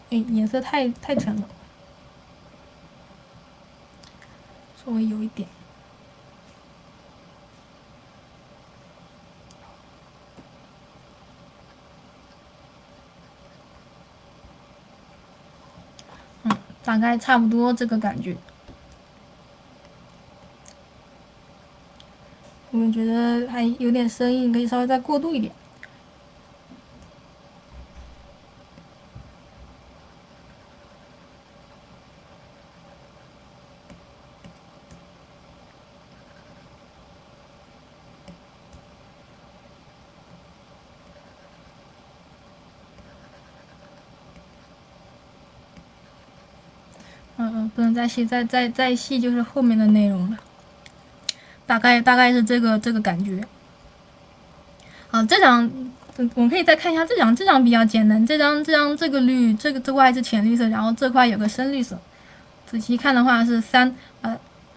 颜色太沉了，稍微有一点。大概差不多这个感觉。我觉得还有点生硬，可以稍微再过渡一点。不能再细，再细就是后面的内容了。大概是这个感觉。好，这张我们可以再看一下这张比较简单。这个绿，这块是浅绿色，然后这块有个深绿色。仔细看的话是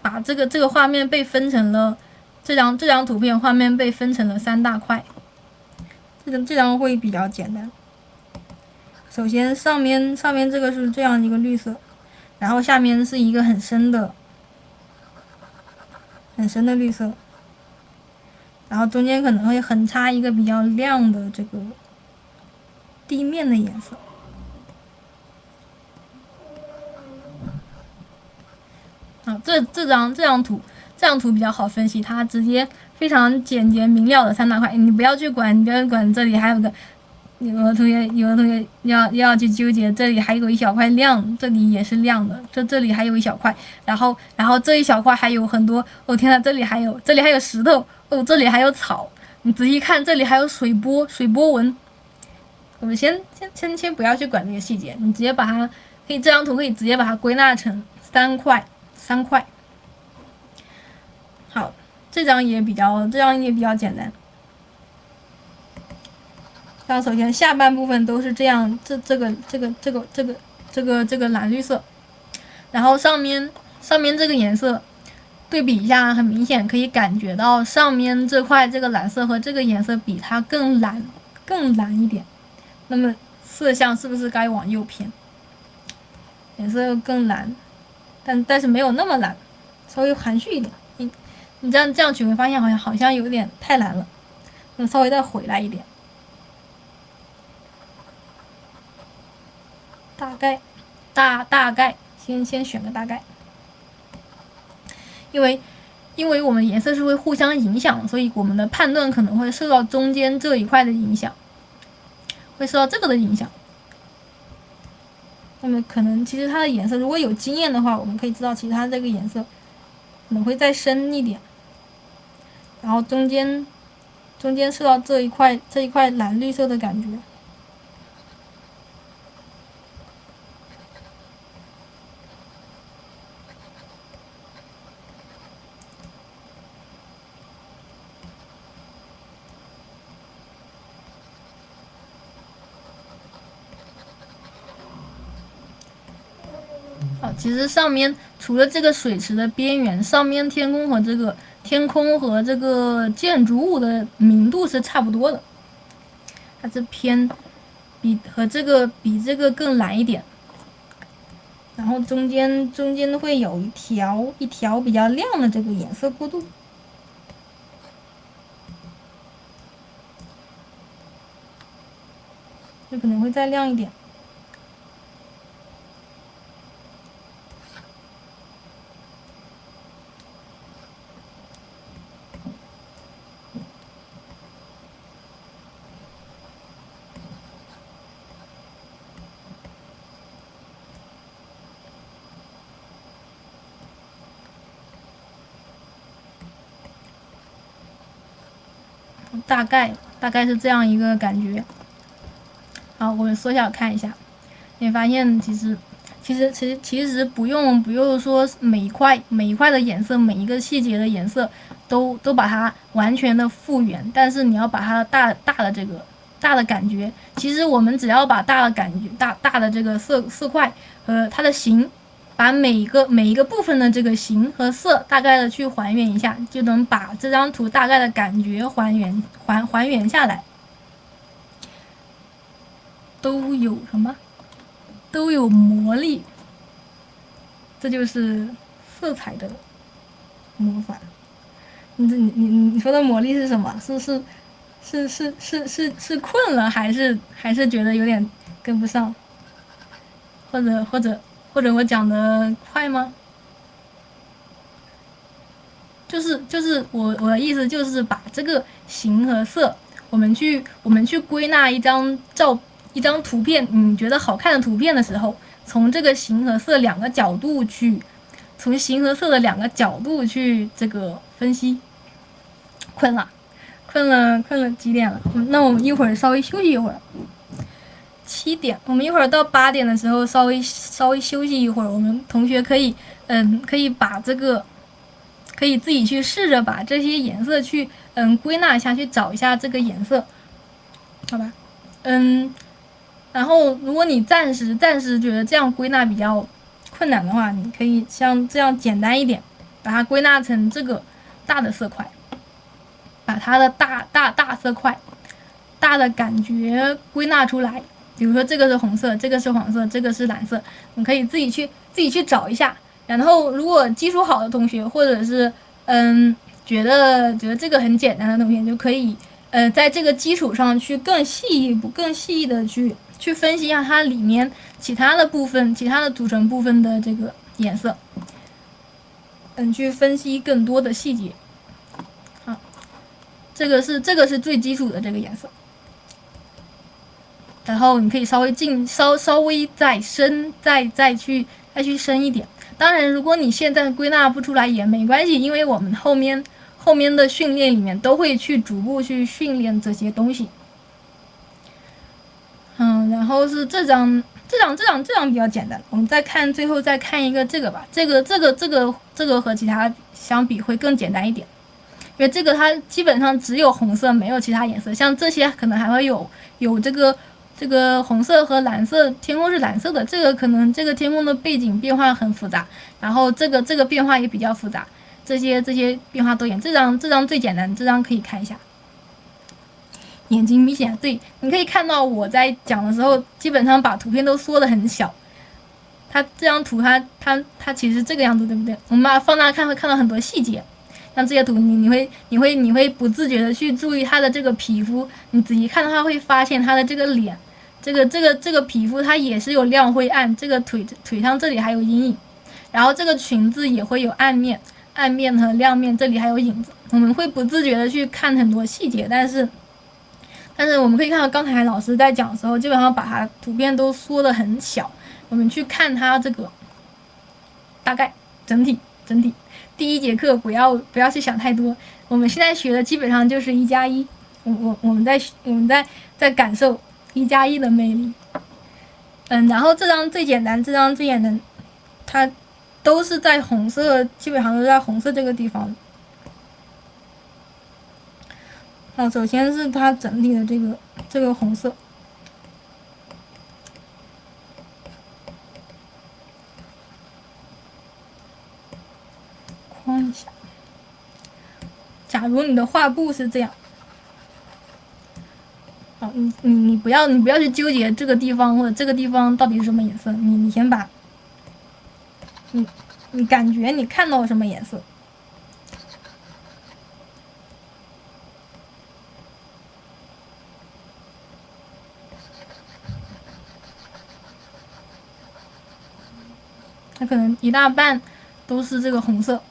把这个画面被分成了这张图片画面被分成了3大块。这张会比较简单。首先上面这个是这样一个绿色，然后下面是一个很深的绿色，然后中间可能会横插一个比较亮的这个地面的颜色。这张图比较好分析，它直接非常简洁明了的3大块，你不要去管这里还有个。有的同学要去纠结，这里还有一小块亮，这里也是亮的，这里还有一小块，然后这一小块还有很多，哦天呐，这里还有石头，哦这里还有草，你仔细看这里还有水波纹。我们先不要去管这个细节，你直接把它这张图可以直接把它归纳成3块。好，这张也比较简单。像首先下半部分都是这样，这个蓝绿色，然后上面这个颜色对比一下，很明显可以感觉到上面这块这个蓝色和这个颜色比它更蓝一点。那么色相是不是该往右偏？颜色更蓝，但是没有那么蓝，稍微含蓄一点。你这样取会发现好像有点太蓝了，那稍微再回来一点。大概先选个大概，因为我们颜色是会互相影响，所以我们的判断可能会受到中间这一块的影响，会受到这个的影响。那么可能其实它的颜色，如果有经验的话，我们可以知道，其实它这个颜色可能会再深一点，然后中间受到这一块蓝绿色的感觉。其实上面除了这个水池的边缘，上面天空和这个建筑物的明度是差不多的，它是比这个更蓝一点，然后中间会有一条比较亮的这个颜色过渡，就可能会再亮一点。大概是这样一个感觉。好，我们缩小看一下，你发现其实不用说每一块的颜色，每一个细节的颜色都把它完全的复原，但是你要把它大的感觉，其实我们只要把大的感觉大的这个色块和它的形。把每一个部分的这个形和色大概的去还原一下，就能把这张图大概的感觉还原下来。都有什么？都有魔力，这就是色彩的魔法。你说的魔力是什么？是困了，还是觉得有点跟不上？或者我讲的快吗？就是我的意思就是把这个形和色，我们去归纳一张图片，你觉得好看的图片的时候，从这个形和色两个角度去，从形和色的两个角度去这个分析。困了几点了？那我们一会儿稍微休息一会儿。7点，我们一会儿到8点的时候稍微休息一会儿，我们同学可以把这个可以自己去试着把这些颜色去归纳一下，去找一下这个颜色，好吧？然后如果你暂时觉得这样归纳比较困难的话，你可以像这样简单一点，把它归纳成这个大的色块，把它的大色块大的感觉归纳出来。比如说这个是红色，这个是黄色，这个是蓝色，你可以自己去找一下。然后如果基础好的同学，或者是觉得这个很简单的同学，就可以在这个基础上去更细意的去分析一下它里面其他的部分、其他的组成部分的这个颜色，去分析更多的细节。好，这个是最基础的这个颜色。然后你可以稍微再深，再去深一点。当然，如果你现在归纳不出来也没关系，因为我们后面的训练里面都会去逐步去训练这些东西。然后是这张比较简单，我们最后再看一个这个吧。这个和其他相比会更简单一点，因为这个它基本上只有红色，没有其他颜色。像这些可能还会有这个红色和蓝色，天空是蓝色的，这个可能这个天空的背景变化很复杂，然后这个变化也比较复杂，这些变化都有。这张最简单，这张可以看一下。眼睛眯起来，对，你可以看到我在讲的时候，基本上把图片都缩得很小。它这张图它其实这个样子，对不对？我们把它放大看，会看到很多细节。像这些图，你会不自觉的去注意它的这个皮肤，你仔细看的话会发现它的这个脸，这个皮肤它也是有亮灰暗，这个腿上这里还有阴影，然后这个裙子也会有暗面和亮面，这里还有影子。我们会不自觉的去看很多细节，但是我们可以看到刚才老师在讲的时候，基本上把它图片都缩得很小。我们去看它这个大概整体。第一节课不要去想太多，我们现在学的基本上就是1+1，我们在感受1+1的魅力。然后这张最简单，它都是在红色，基本上都在红色这个地方。首先是它整体的这个红色。框一下。假如你的画布是这样，你不要去纠结这个地方或者这个地方到底是什么颜色，你先把你感觉你看到什么颜色。它可能一大半都是这个红色。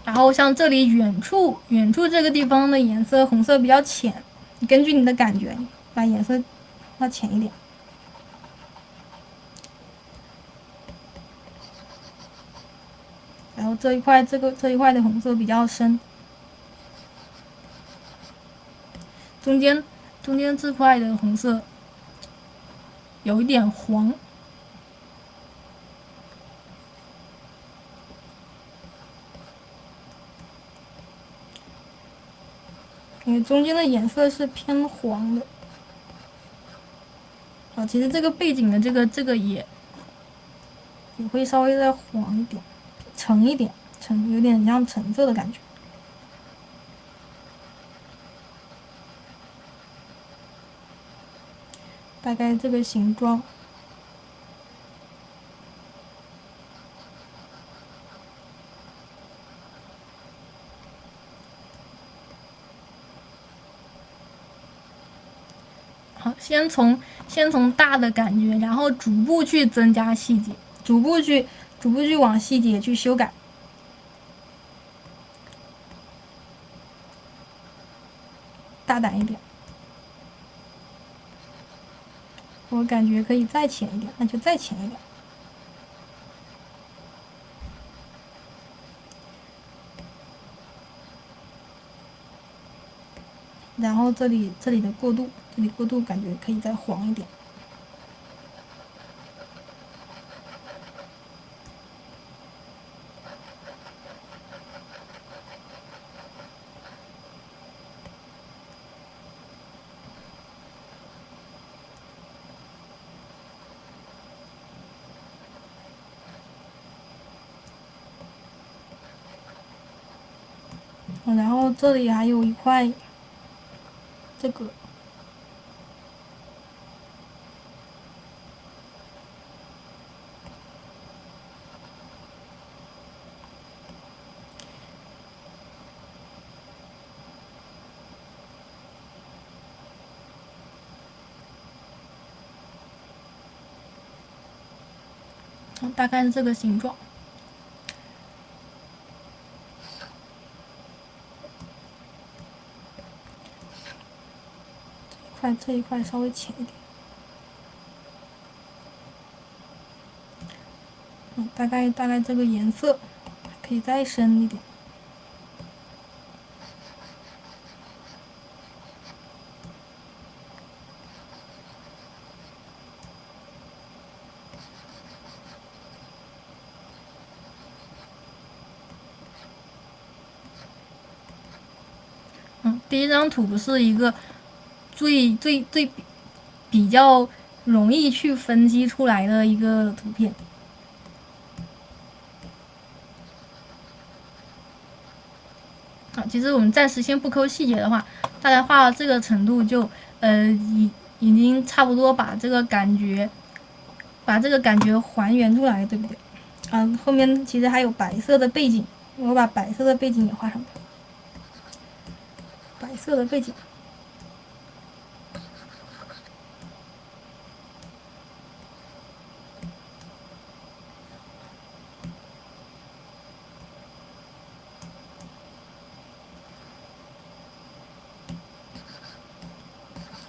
然后像这里远处这个地方的颜色红色比较浅，你根据你的感觉把颜色画浅一点。然后这一块的红色比较深，中间这块的红色有一点黄。因为中间的颜色是偏黄的。其实这个背景的这个也会稍微再黄一点，橙一点，有点像橙色的感觉。大概这个形状。好，先从大的感觉，然后逐步去增加细节，逐步去往细节去修改。大胆一点，我感觉可以再浅一点，那就再浅一点。然后这里的过渡，感觉可以再黄一点。然后这里还有一块这个。大概是这个形状。这一块稍微浅一点。大概这个颜色可以再深一点。第一张图是一个最比较容易去分析出来的一个图片。其实我们暂时先不抠细节的话，大概画到这个程度就已经差不多把这个感觉还原出来，对不对？后面其实还有白色的背景，我把白色的背景也画上。白色的背景。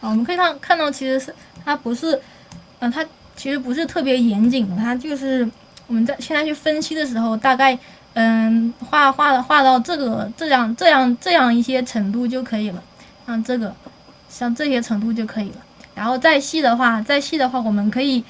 我们可以看到，其实是它不是，它其实不是特别严谨的，它就是我们现在去分析的时候，大概画到这样一些程度就可以了，像这些程度就可以了。然后再细的话，我们可以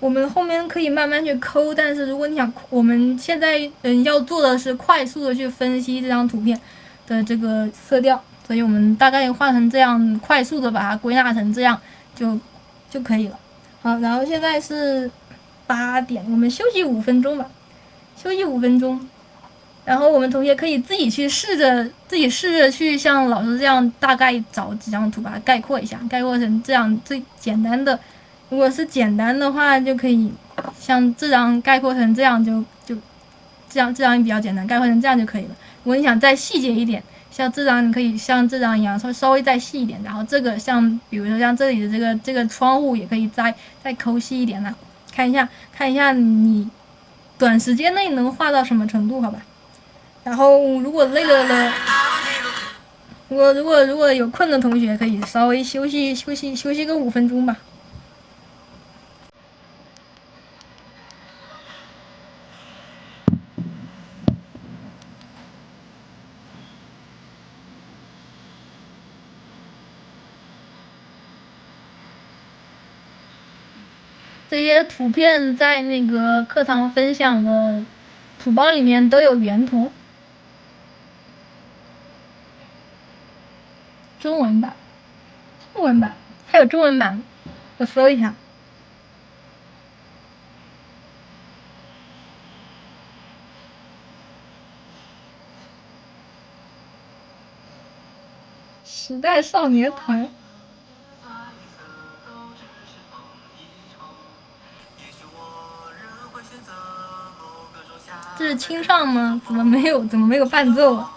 我们后面可以慢慢去抠，但是如果你想，我们现在要做的是快速的去分析这张图片的这个色调。所以我们大概画成这样，快速的把它归纳成这样就可以了。好，然后现在是8点，我们休息5分钟吧，休息5分钟。然后我们同学可以自己试着去像老师这样大概找几张图把它概括一下，概括成这样最简单的。如果是简单的话，就可以像这张概括成这样这样比较简单，概括成这样就可以了。如果你想再细节一点，像这张你可以像这张一样稍微再细一点，然后这个比如说像这里的这个窗户也可以再抠细一点呢。看一下你短时间内能画到什么程度，好吧？然后如果累了，如果有困的同学可以稍微休息个5分钟吧。这些图片在那个课堂分享的图包里面都有原图，中文版还有中文版，我搜一下。时代少年团。这是清唱吗？怎么没有伴奏啊？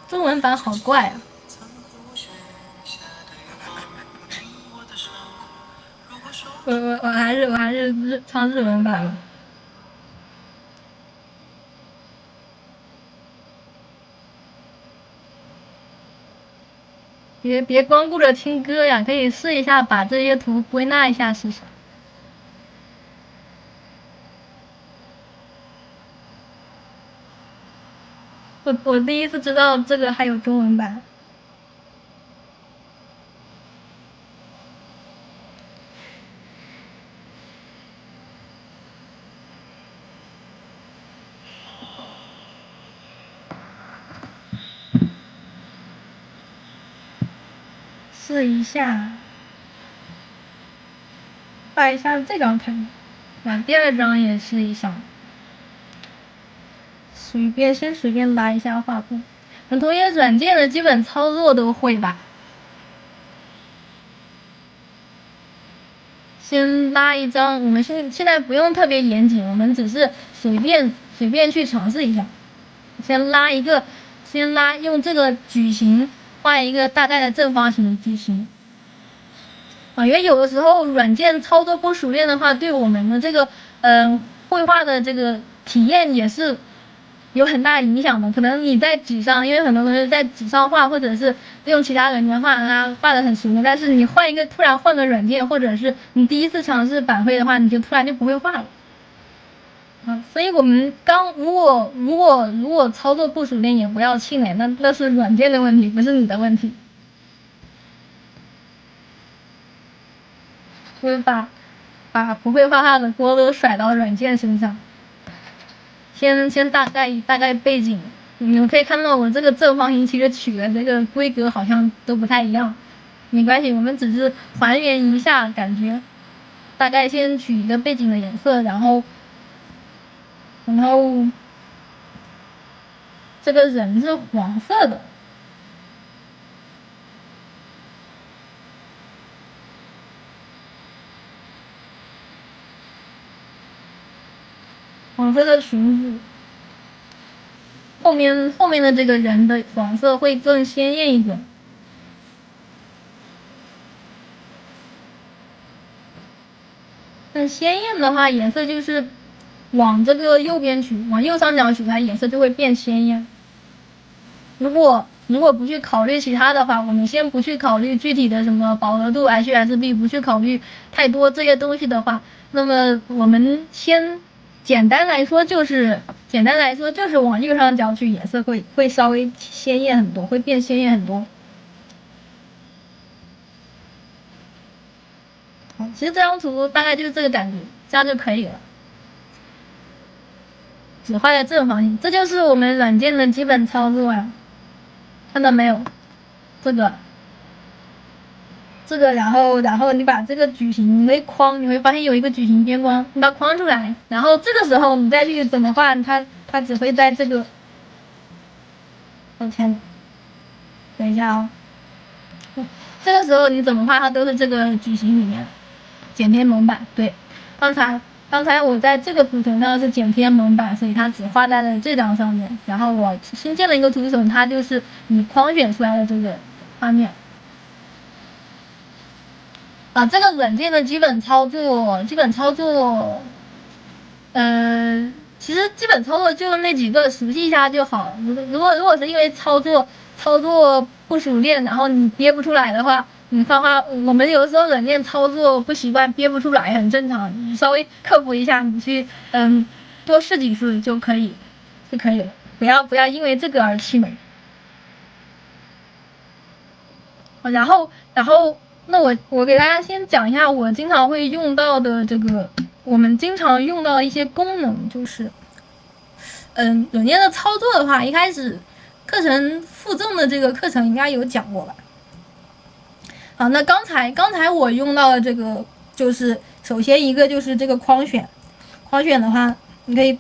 中文版好怪啊！我还是唱日文版了。别光顾着听歌呀，可以试一下把这些图归纳一下试试。我第一次知道这个还有中文版。试一下，画一下这张图，第二张也试一下，先随便拉一下画布。同学软件的基本操作都会吧？先拉一张，我们现在不用特别严谨，我们只是随便去尝试一下。先拉用这个矩形画一个大概的正方形的矩形。因为有的时候软件操作不熟练的话，对我们的这个绘画的这个体验也是有很大影响的。可能你在纸上，因为很多同学在纸上画，或者是用其他软件画，他画的很熟练，但是你突然换个软件，或者是你第一次尝试板绘的话，你就突然就不会画了。所以我们如果操作不熟练也不要气馁，那是软件的问题，不是你的问题。就是把不会画画的锅都甩到软件身上。先大概背景，你们可以看到我这个正方形其实取的这个规格好像都不太一样，没关系，我们只是还原一下感觉。大概先取一个背景的颜色，然后这个人是黄色的。黄色的裙子，后面的这个人的黄色会更鲜艳一点。那鲜艳的话，颜色就是往这个右边取，往右上角取，它颜色就会变鲜艳。如果不去考虑其他的话，我们先不去考虑具体的什么饱和度、HSB， 不去考虑太多这些东西的话，那么我们先简单来说就是往右上角取，颜色会稍微鲜艳很多，会变鲜艳很多。好，其实这张图大概就是这个感觉，这样就可以了。只画在正方形，这就是我们软件的基本操作呀。看到没有？这个，然后你把这个矩形一框，你会发现有一个矩形边框，你把它框出来，然后这个时候你再去怎么画，它只会在这个。抱歉，等一下啊。这个时候你怎么画，它都是这个矩形里面。剪贴蒙版，对，刚才我在这个图层上是剪贴蒙版，所以它只画在了这张上面。然后我新建了一个图层，它就是你框选出来的这个画面。这个软件的基本操作，其实基本操作就那几个，熟悉一下就好。如果是因为操作不熟练，然后你憋不出来的话，你画画，我们有的时候软件操作不习惯，憋不出来很正常。你稍微克服一下，你去多试几次就可以了。不要因为这个而气馁。然后那我给大家先讲一下我经常会用到的我们经常用到的一些功能，就是软件的操作的话，一开始课程附赠的这个课程应该有讲过吧。好，那刚才我用到的这个就是首先一个就是这个框选的话，你可以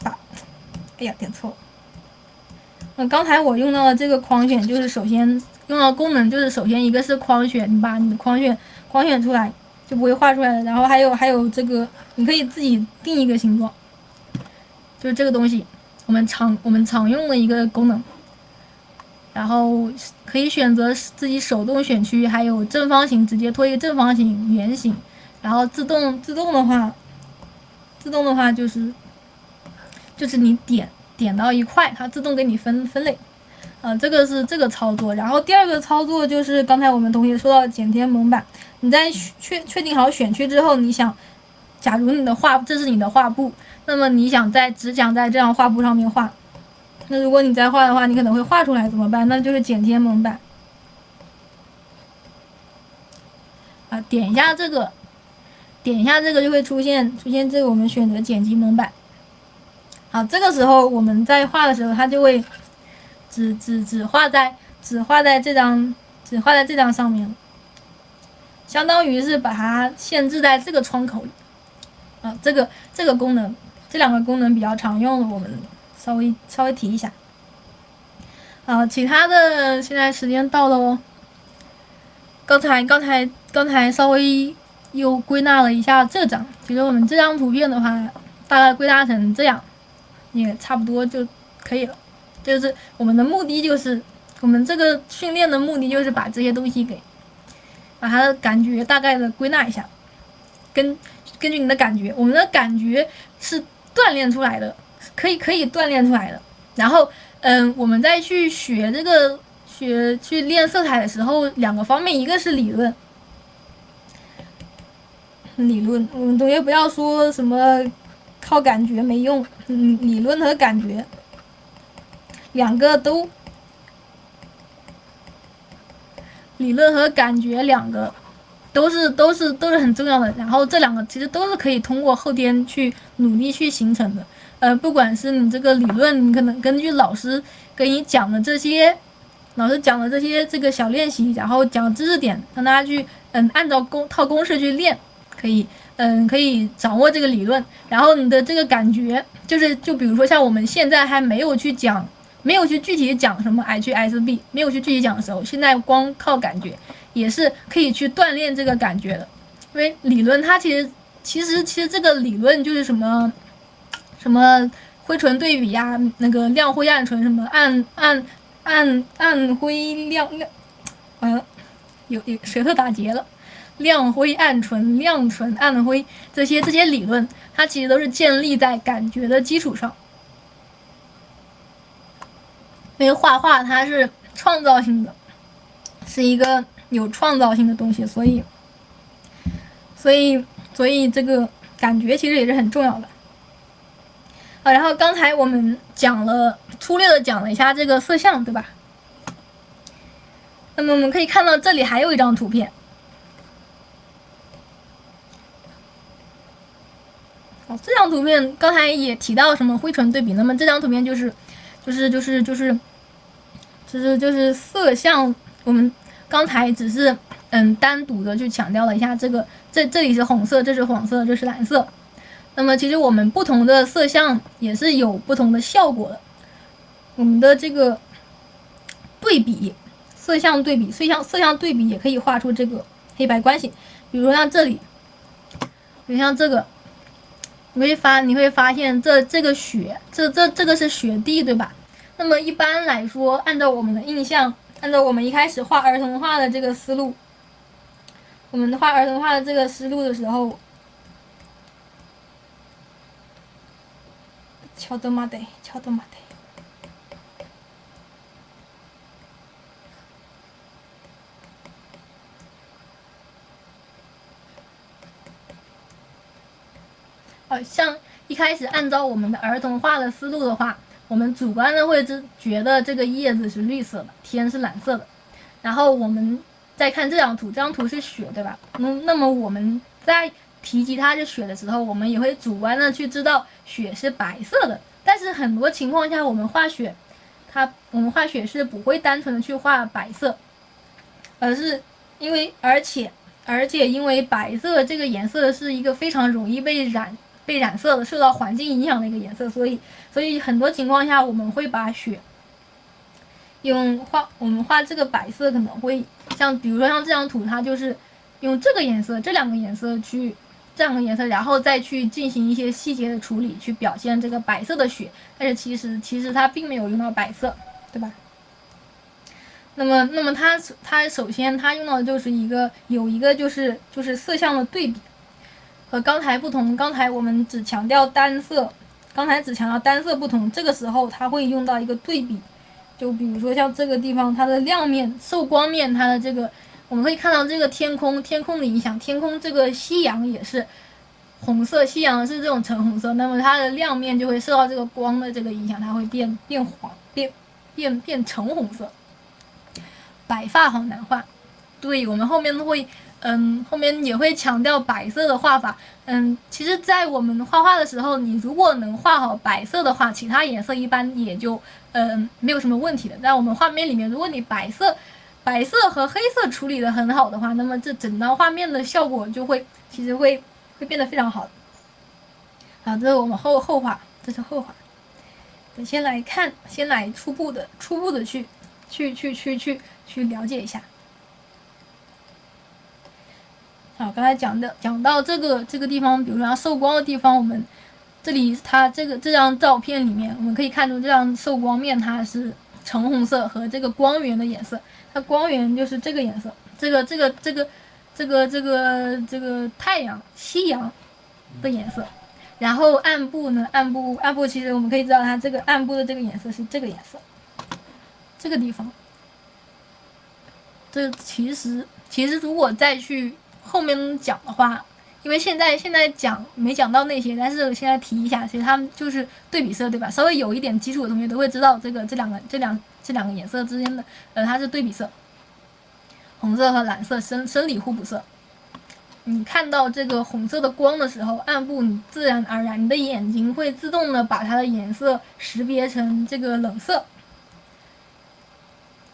哎呀点错了。刚才我用到的这个框选，就是首先用到功能，就是首先一个是框选，你把你的框选出来就不会画出来了。然后还有这个，你可以自己定一个形状，就是这个东西，我们常用的一个功能。然后可以选择自己手动选区，还有正方形直接拖一个正方形、圆形，然后自动的话就是你点到一块，它自动给你分类。这个是这个操作。然后第二个操作就是刚才我们同学说到的剪贴蒙版，你在确定好选区之后，你想，假如这是你的画布，那么你只想在这张画布上面画，那如果你在画的话，你可能会画出来怎么办？那就是剪贴蒙版。点一下这个就会出现这个我们选择剪辑蒙版。好，这个时候我们在画的时候，它就会只画在这张只画在这张上面了，相当于是把它限制在这个窗口里。这个功能，这两个功能比较常用的，我们稍微提一下。其他的现在时间到了哦。刚才稍微又归纳了一下这张，其实我们这张图片的话，大概归纳成这样，也差不多就可以了。就是我们的目的就是，我们这个训练的目的就是把这些东西把它的感觉大概的归纳一下，根据你的感觉，我们的感觉是锻炼出来的，可以锻炼出来的。然后我们再去学这个去练色彩的时候，两个方面，一个是理论，我们同学不要说什么靠感觉没用，理论和感觉两个都，理论和感觉两个都是很重要的。然后这两个其实都是可以通过后天去努力去形成的。不管是你这个理论，你可能根据老师给你讲的这些这个小练习，然后讲知识点，让大家去按照套公式去练，可以掌握这个理论。然后你的这个感觉，就比如说像我们现在还没有去具体讲什么 HSB， 没有去具体讲的时候，现在光靠感觉也是可以去锻炼这个感觉的。因为理论它其实这个理论就是什么灰唇对比啊，那个亮灰暗唇，什么暗灰亮，完了，有舌头打结了。亮灰暗唇、亮唇暗灰，这些理论，它其实都是建立在感觉的基础上。因为画画它是创造性的，是一个有创造性的东西，所以这个感觉其实也是很重要的。然后刚才我们粗略的讲了一下这个色相，对吧？那么我们可以看到这里还有一张图片。这张图片刚才也提到什么灰唇对比，那么这张图片就是色相。我们刚才只是单独的去强调了一下这里是红色，这是黄色，这是蓝色。那么其实我们不同的色相也是有不同的效果的。我们的这个对比，色相对比也可以画出这个黑白关系。比如像这里，比如像这个，你会发现这个雪，这个是雪地，对吧？那么一般来说，按照我们的印象，按照我们一开始画儿童画的这个思路，我们画儿童画的这个思路的时候，敲得嘛得。像一开始按照我们的儿童画的思路的话，我们主观的会觉得这个叶子是绿色的，天是蓝色的。然后我们再看这张图，这张图是雪，对吧？那么我们在提及它是雪的时候，我们也会主观的去知道雪是白色的。但是很多情况下，我们画雪是不会单纯的去画白色，而且因为白色这个颜色是一个非常容易被染色的，受到环境影响的一个颜色，所以很多情况下我们会把雪我们画这个白色，可能会比如说像这张图，它就是用这两个颜色，然后再去进行一些细节的处理，去表现这个白色的雪。但是其实它并没有用到白色，对吧？那么它首先它用到的就是有一个就是色相的对比，和刚才不同。刚才我们只强调单色不同，这个时候它会用到一个对比。就比如说像这个地方，它的亮面、受光面，它的这个我们可以看到这个天空的影响，天空这个夕阳也是红色，夕阳是这种橙红色，那么它的亮面就会受到这个光的这个影响，它会变黄，变橙红色。白发好难画，对，我们后面也会强调白色的画法。其实在我们画画的时候，你如果能画好白色的话，其他颜色一般也就没有什么问题的。在我们画面里面，如果你白色白色和黑色处理的很好的话，那么这整张画面的效果就会其实会变得非常好。好，这是我们后话，这是后话。先来看，先来初步的去了解一下。好，刚才讲到这个地方，比如说它受光的地方，我们这里它这张照片里面，我们可以看出这张受光面它是橙红色和这个光源的颜色，它光源就是这个颜色，这个太阳夕阳的颜色。然后暗部呢，暗部其实我们可以知道它这个暗部的这个颜色是这个颜色，这个地方。这其实如果再去后面讲的话，因为现在讲没讲到那些，但是我现在提一下，其实它们就是对比色，对吧？稍微有一点基础的同学都会知道这两个颜色之间的它是对比色，红色和蓝色生理互补色。你看到这个红色的光的时候，暗部你自然而然你的眼睛会自动的把它的颜色识别成这个冷色，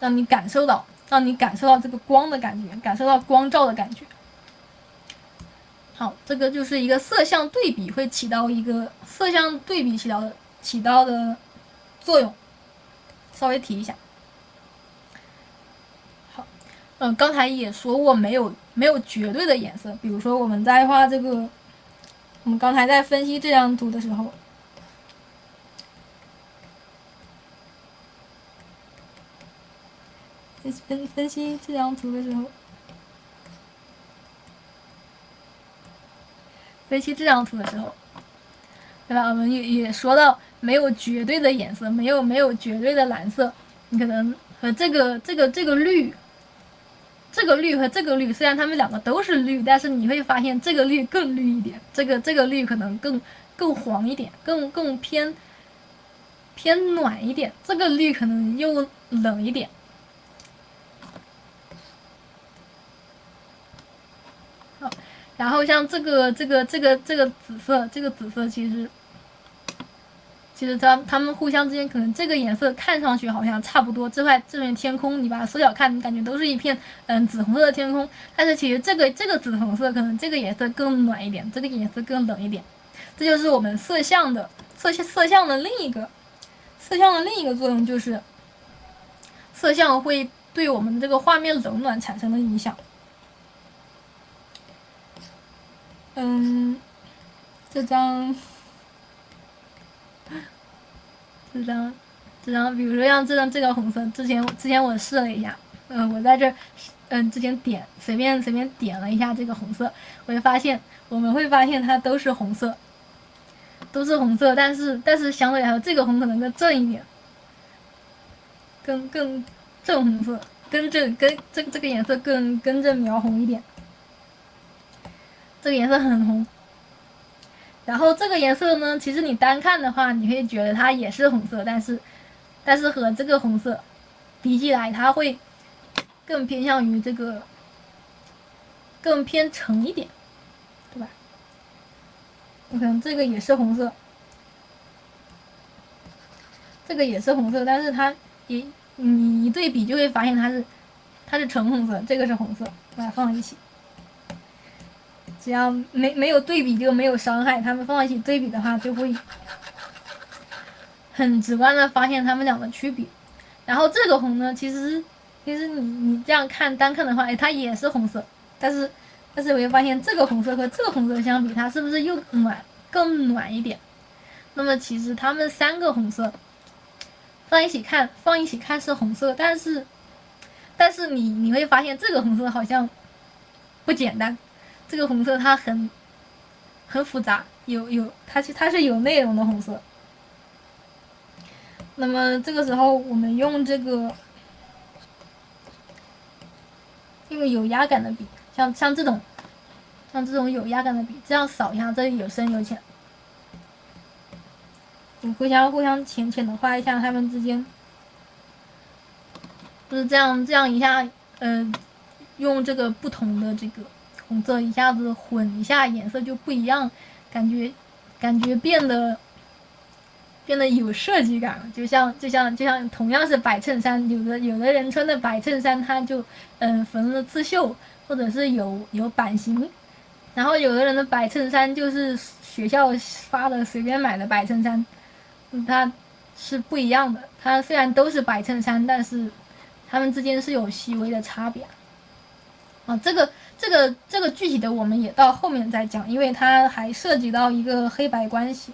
让你感受到这个光的感觉，感受到光照的感觉。好，这个就是一个色相对比会起到一个起到的作用，稍微提一下。好，刚才也说过没有绝对的颜色，比如说我们在画这个，我们刚才在分析这张图的时候，分析这张图的时候。对吧？我们也说到没有绝对的颜色，没有绝对的蓝色，你可能和这个绿，这个绿和这个绿，虽然它们两个都是绿，但是你会发现这个绿更绿一点，这个绿可能更黄一点，更偏暖一点，这个绿可能又冷一点。好，然后像这个紫色，其实它们互相之间可能这个颜色看上去好像差不多，这片天空你把它缩小看，你感觉都是一片紫红色的天空，但是其实这个紫红色可能这个颜色更暖一点，这个颜色更冷一点。这就是我们色相的另一个作用，就是色相会对我们这个画面冷暖产生的影响。这张，比如说像这个红色，之前我试了一下，我在这，之前随便点了一下这个红色，我们会发现它都是红色，但是相对来说这个红可能更正一点，更正红色，跟这个颜色更正描红一点，这个颜色很红。然后这个颜色呢，其实你单看的话，你会觉得它也是红色，但是和这个红色比起来，它会更偏向于这个更偏橙一点，对吧？你看这个也是红色，但是它你一对比就会发现它是橙红色，这个是红色，把它放一起。只要没有对比就没有伤害，它们放在一起对比的话，就会很直观的发现它们俩的区别。然后这个红呢，其实你这样单看的话，它也是红色，但是我会发现这个红色和这个红色相比，它是不是又更暖一点？那么其实它们三个红色放一起看是红色，但是你会发现这个红色好像不简单。这个红色它很复杂，它是有内容的红色。那么这个时候我们用有压感的笔，像这种有压感的笔，这样扫一下，这里有深有浅，你互相浅的画一下它们之间，就是这样一下，用这个不同的这个红色一下子混一下，颜色就不一样，感觉变得变得有设计感了，就像同样是白衬衫，有的人穿的白衬衫，他就缝了刺绣，或者是有版型，然后有的人的白衬衫就是学校发的随便买的白衬衫，它是不一样的。它虽然都是白衬衫，但是它们之间是有细微的差别。啊，这个具体的我们也到后面再讲，因为它还涉及到一个黑白关系。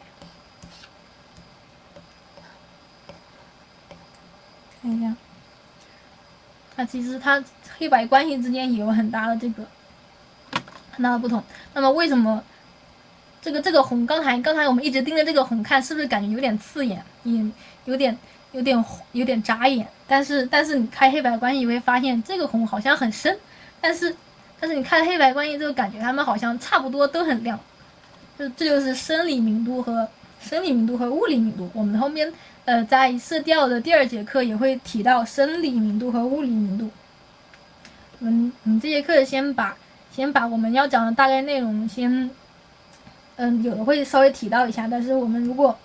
看一下，其实它黑白关系之间也有很大的不同。那么为什么这个红？刚才我们一直盯着这个红看，是不是感觉有点刺眼，有点扎眼？但是你开黑白关系，你会发现这个红好像很深，但是你看黑白关系，就感觉它们好像差不多都很亮。这就是生理明度和物理明度。我们后面在色调的第2节课也会提到生理明度和物理明度。我们这节课先把我们要讲的大概内容先，有的会稍微提到一下，但是我们如果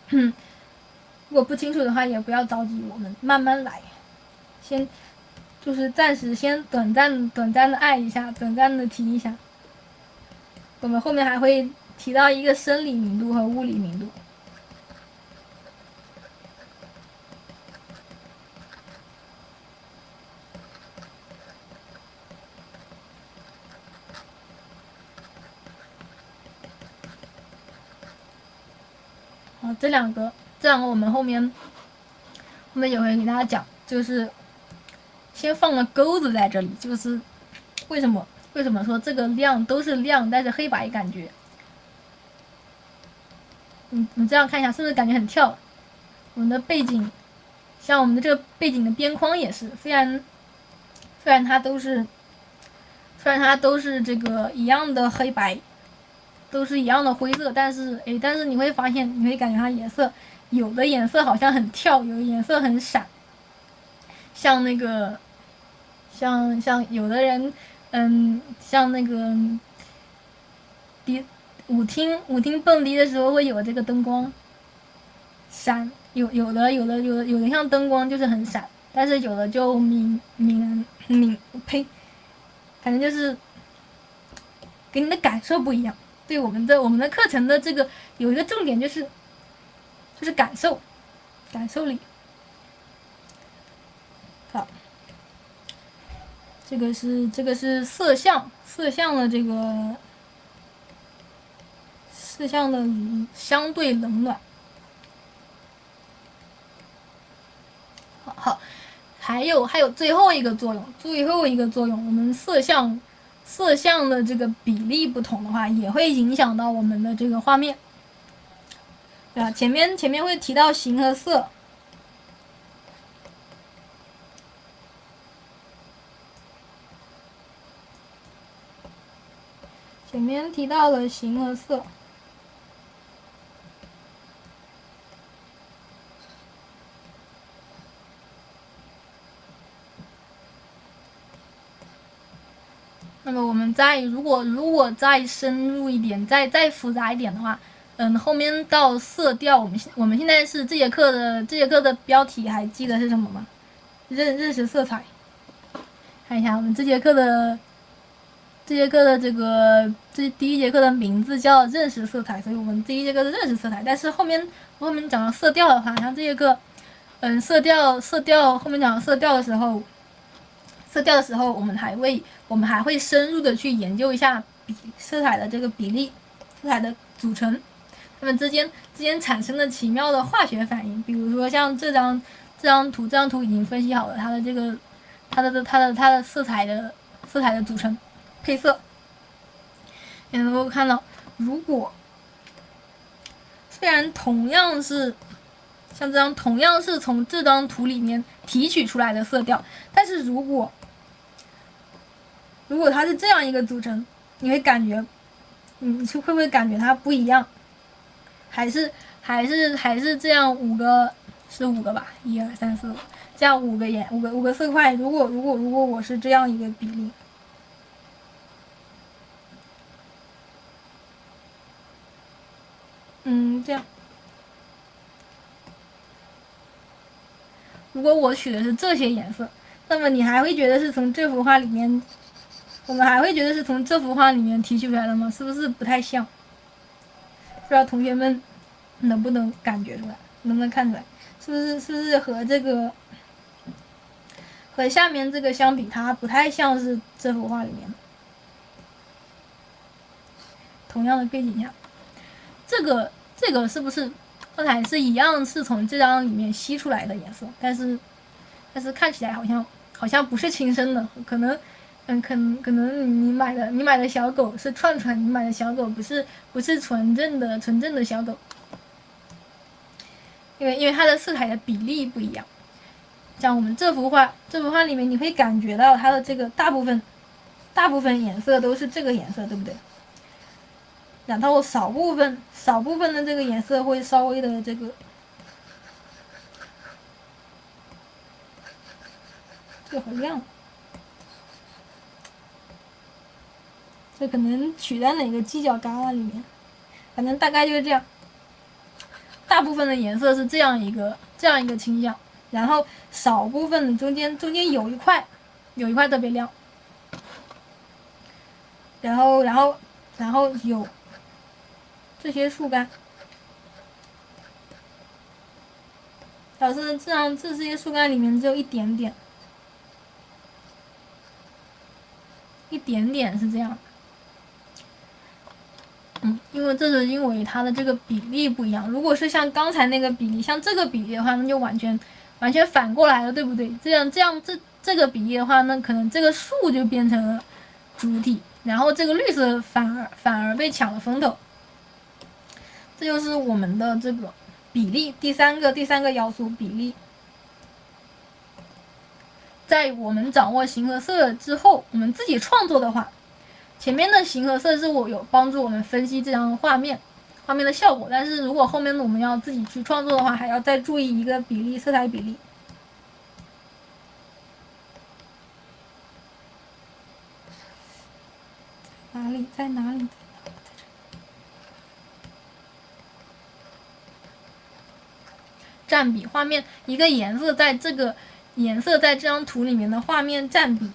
不清楚的话，也不要着急，我们慢慢来。先就是暂时先短暂的按一下，短暂的提一下。我们后面还会提到一个生理明度和物理明度。好，这两个我们后面也会给大家讲，就是先放个钩子在这里，就是为什么说这个亮都是亮，但是黑白感觉，你这样看一下，是不是感觉很跳？我们的背景，像我们的这个背景的边框也是，虽然它都是这个一样的黑白，都是一样的灰色，但是你会发现，你会感觉它颜色，有的颜色好像很跳，有的颜色很闪，像那个像有的人，像那个舞厅蹦迪的时候会有这个灯光闪，有的像灯光就是很闪，但是有的就呸，反正就是给你的感受不一样。对我们的课程的这个有一个重点就是感受力。好，这个是色相的这个色相的相对冷暖。好，还有最后一个作用，我们色相的这个比例不同的话，也会影响到我们的这个画面。对吧？前面会提到形和色。前面提到了形和色。那么我们如果再深入一点，再复杂一点的话，后面到色调，我们现在是这节课的标题还记得是什么吗？认识色彩。看一下我们这节课的这第1节课的名字叫认识色彩，所以我们第1节课的认识色彩。但是后面讲到色调的话，像这节课，色调后面讲到色调的时候，我们还会深入的去研究一下色彩的这个比例，色彩的组成，它们之间产生的奇妙的化学反应。比如说像这张图已经分析好了它的这个它的色彩的组成配色。也能够看到，如果虽然同样是像这张同样是从这张图里面提取出来的色调，但是如果它是这样一个组成，你会感觉，会不会感觉它不一样？还是这样5个吧，1、2、3、4、5，这样5个色块。如果我是这样一个比例，这样如果我取的是这些颜色，那么你还会觉得是从这幅画里面，我们还会觉得是从这幅画里面提取出来的吗？是不是不太像？不知道同学们能不能感觉出来，能不能看出来？是不是和这个和下面这个相比，它不太像是这幅画里面的？同样的背景下，这个是不是刚才是一样是从这张里面吸出来的颜色？但是看起来好像不是亲生的，可能可能你买的小狗是串串，你买的小狗不是纯正的小狗，因为它的色彩的比例不一样。像我们这幅画里面，你会感觉到它的这个大部分颜色都是这个颜色，对不对？然后少部分的这个颜色会稍微的这个好亮，这可能取在哪个犄角旮旯里面，反正大概就是这样。大部分的颜色是这样一个倾向，然后少部分的中间有一块特别亮，然后有这些树干，老师这些树干里面只有一点点是这样。因为它的这个比例不一样。如果是像刚才那个比例，像这个比例的话，那就完全反过来了，对不对？这个比例的话，那可能这个树就变成了主体，然后这个绿色反而被抢了风头。这就是我们的这个比例，第三个要素比例。在我们掌握形和色之后，我们自己创作的话，前面的形和色是我有帮助我们分析这张画面的效果，但是如果后面我们要自己去创作的话，还要再注意一个比例，色彩比例。在哪里？占比画面，一个颜色在这张图里面的画面占比。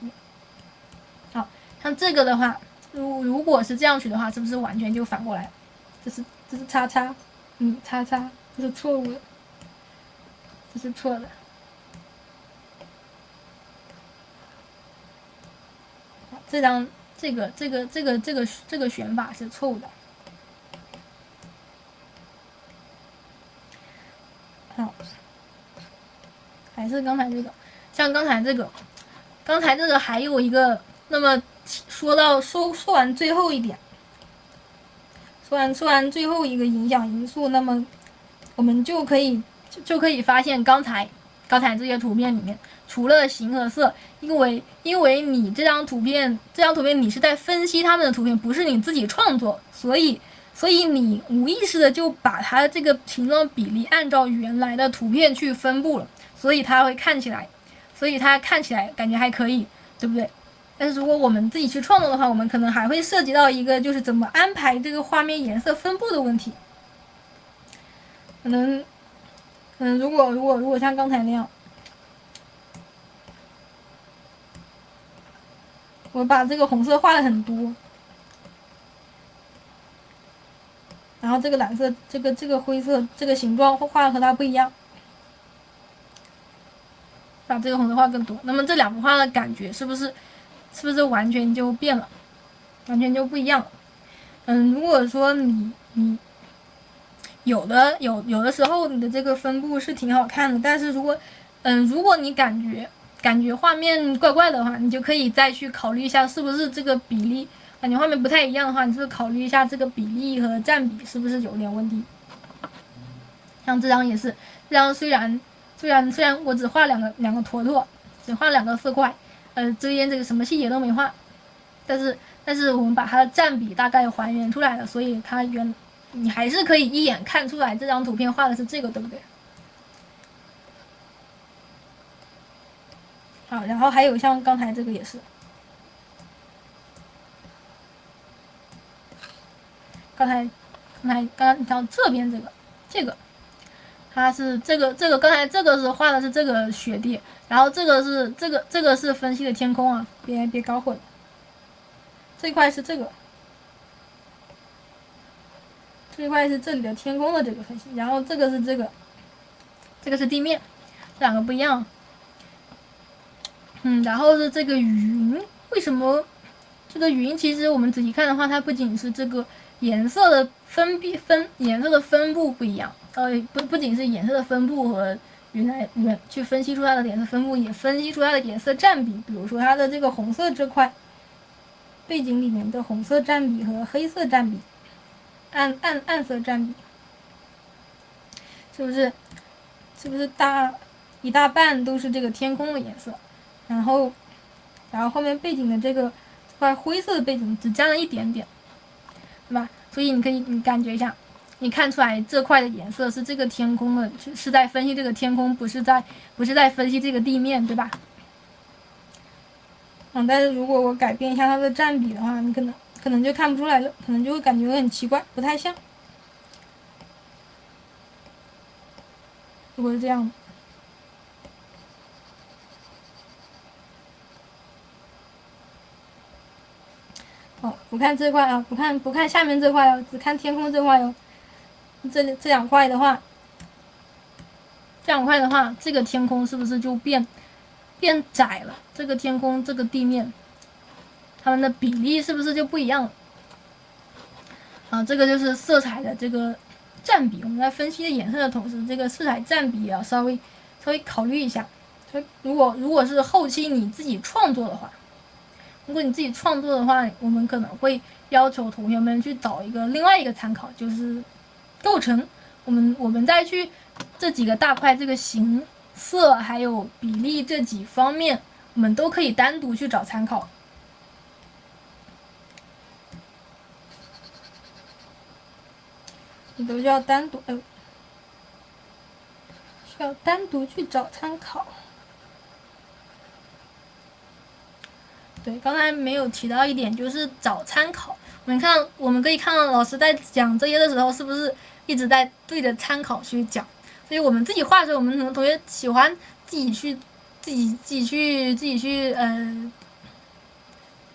好，像这个的话，如果是这样取的话，是不是完全就反过来？这是叉叉，叉叉，这是错误的，这是错的。这张这个选法是错误的。好，还是刚才这个，像刚才这个还有一个，那么说完最后一点，说完最后一个影响因素，那么我们就可以发现刚才这些图片里面，除了形和色，因为你这张图片你是在分析他们的图片，不是你自己创作，所以你无意识的就把它这个形状比例按照原来的图片去分布了，所以它看起来感觉还可以，对不对？但是如果我们自己去创作的话，我们可能还会涉及到一个就是怎么安排这个画面颜色分布的问题。可能如果像刚才那样，我把这个红色画的很多，然后这个蓝色这个灰色这个形状画的和它不一样，把这个红色画更多，那么这两幅画的感觉是不是完全就变了，完全就不一样了？如果说你有的时候你的这个分布是挺好看的，但是如果你感觉画面怪怪的话，你就可以再去考虑一下是不是这个比例，感觉画面不太一样的话，你是不是考虑一下这个比例和占比是不是有点问题？像这张也是，这张虽然我只画两个坨坨，只画2个色块，中间这个什么细节都没画，但是我们把它的占比大概还原出来了，所以你还是可以一眼看出来这张图片画的是这个，对不对？好，然后还有像刚才这个也是，刚才你看这边这个，它是这个刚才这个是画的是这个雪地，然后这个是分析的天空啊，别搞混。这块是这个，这块是这里的天空的这个分析，然后这个是这个是地面，这两个不一样。然后是这个云，为什么这个云其实我们仔细看的话，它不仅是这个颜色的颜色的分布不一样，不仅是颜色的分布和云去分析出它的颜色分布，也分析出它的颜色占比。比如说它的这个红色这块背景里面的红色占比和黑色占比，暗色占比，是不是一大半都是这个天空的颜色？然后后面背景的这块灰色的背景只占了一点点，对吧？所以你感觉一下，你看出来这块的颜色是这个天空的，是在分析这个天空，不是在分析这个地面，对吧？但是如果我改变一下它的占比的话，你可能就看不出来了，可能就会感觉很奇怪，不太像。如果是这样的。不看这块啊，不看下面这块哦，只看天空这块哦。这两块的话，这个天空是不是就变窄了？这个天空，这个地面，它们的比例是不是就不一样了？这个就是色彩的这个占比。我们在分析颜色的同时，这个色彩占比也要稍微考虑一下。如果是后期你自己创作的话。如果你自己创作的话，我们可能会要求同学们去找另外一个参考，就是构成。我们再去这几个大块，这个形色还有比例这几方面，我们都可以单独去找参考。你都需要单独去找参考。对，刚才没有提到一点，就是找参考。我们可以看到老师在讲这些的时候，是不是一直在对着参考去讲？所以我们自己画的时候，我们可能同学喜欢自己去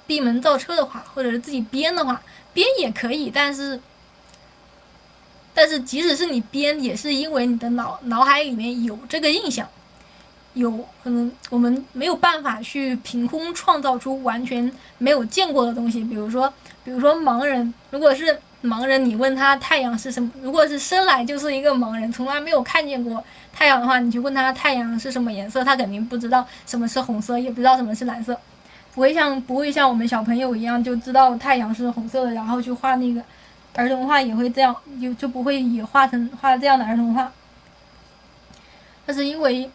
闭门造车的话，或者是自己编的话，编也可以，但是即使是你编，也是因为你的脑海里面有这个印象。可能我们没有办法去凭空创造出完全没有见过的东西。比如说盲人，如果是盲人，你问他太阳是什么，如果是生来就是一个盲人，从来没有看见过太阳的话，你去问他太阳是什么颜色，他肯定不知道什么是红色，也不知道什么是蓝色，不会像我们小朋友一样就知道太阳是红色的，然后去画那个儿童画也会这样，就不会也画这样的儿童画。但是因为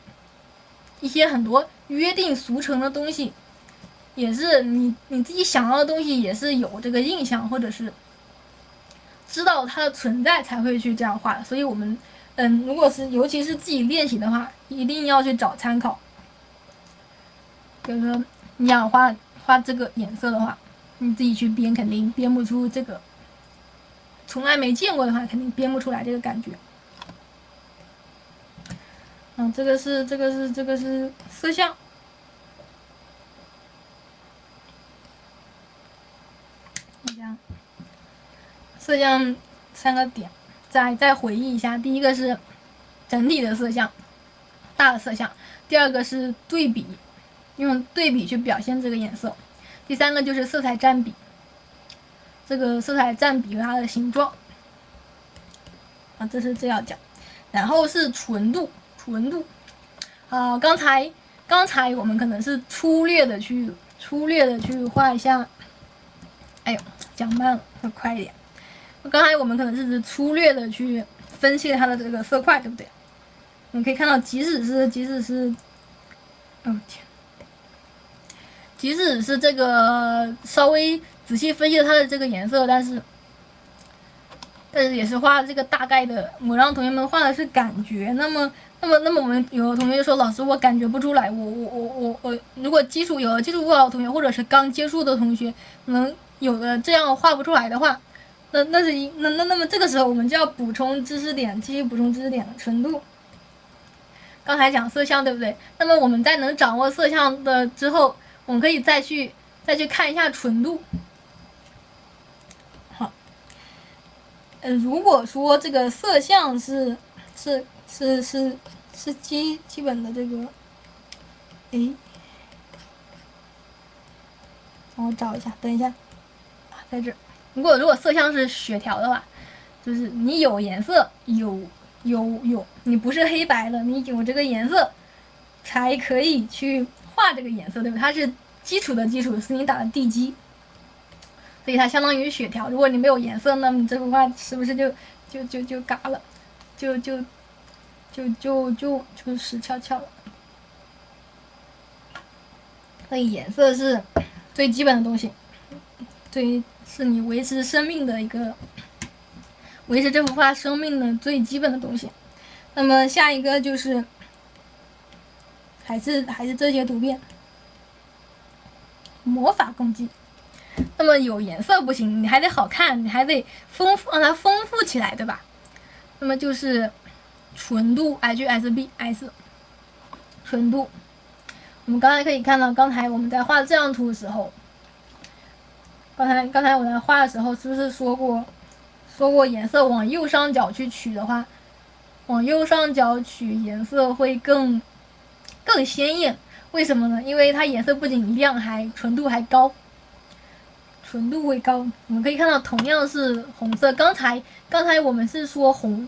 一些很多约定俗成的东西，也是你自己想要的东西，也是有这个印象或者是知道它的存在才会去这样画的。所以我们如果是尤其是自己练习的话，一定要去找参考。比如说你想画这个颜色的话，你自己去编肯定编不出这个，从来没见过的话肯定编不出来这个感觉。这个是色相。色相3个点，再回忆一下。第一个是整体的色相，大的色相；第二个是对比，用对比去表现这个颜色；第三个就是色彩占比，这个色彩占比和它的形状。这是这要讲。然后是纯度。刚才我们可能是粗略的去画一下。哎呦，讲慢了，会快一点。刚才我们可能是粗略的去分析它的这个色块，对不对？你可以看到，即使是这个稍微仔细分析了它的这个颜色，但是也是画这个大概的。我让同学们画的是感觉。那么我们有的同学说，老师我感觉不出来。我如果有了基础不好的同学，或者是刚接触的同学，可能有的这样画不出来的话，那么这个时候我们就要补充知识点，继续补充知识点的纯度。刚才讲色相对不对？那么我们在能掌握色相的之后，我们可以再去看一下纯度。好，如果说这个色相是基本的这个，让我找一下，等一下，在这。如果色相是血条的话，就是你有颜色，有，你不是黑白的，你有这个颜色，才可以去画这个颜色，对吧？它是基础的基础，是你打的地基，所以它相当于血条。如果你没有颜色，那么你这幅画是不是就嘎了，就死翘翘了？所以颜色是最基本的东西，是你维持生命的一个，维持这幅画生命的最基本的东西。那么下一个就是还是这些图片，魔法攻击。那么有颜色不行，你还得好看，你还得丰富，让它丰富起来，对吧？那么就是纯度 HSBS 纯度。我们刚才可以看到，刚才我们在画这张图的时候，刚才我在画的时候，是不是说过颜色往右上角去取的话，往右上角取颜色会更鲜艳？为什么呢？因为它颜色不仅亮，还纯度还高，纯度会高。我们可以看到，同样是红色，刚才我们是说红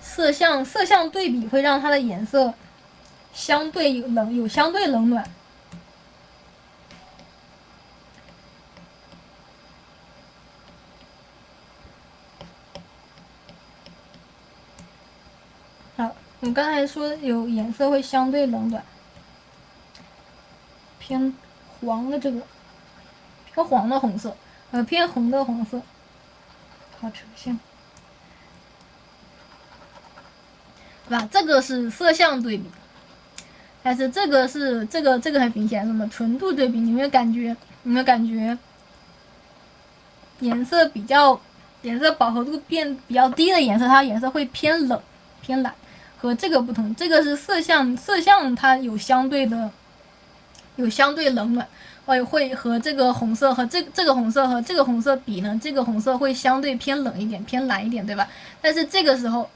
色相对比会让它的颜色相对有相对冷暖。好，我们刚才说有颜色会相对冷暖，偏黄的这个，偏黄的红色，偏红的黄色，好呈现，对吧？这个是色相对比。但是这个很明显，什么纯度对比？你有没有感觉？颜色饱和度变比较低的颜色，它颜色会偏冷偏蓝，和这个不同。这个是色相它有相对冷暖，会和这个红色和这个红色和这个红色比呢，这个红色会相对偏冷一点，偏蓝一点，对吧？但是这个时候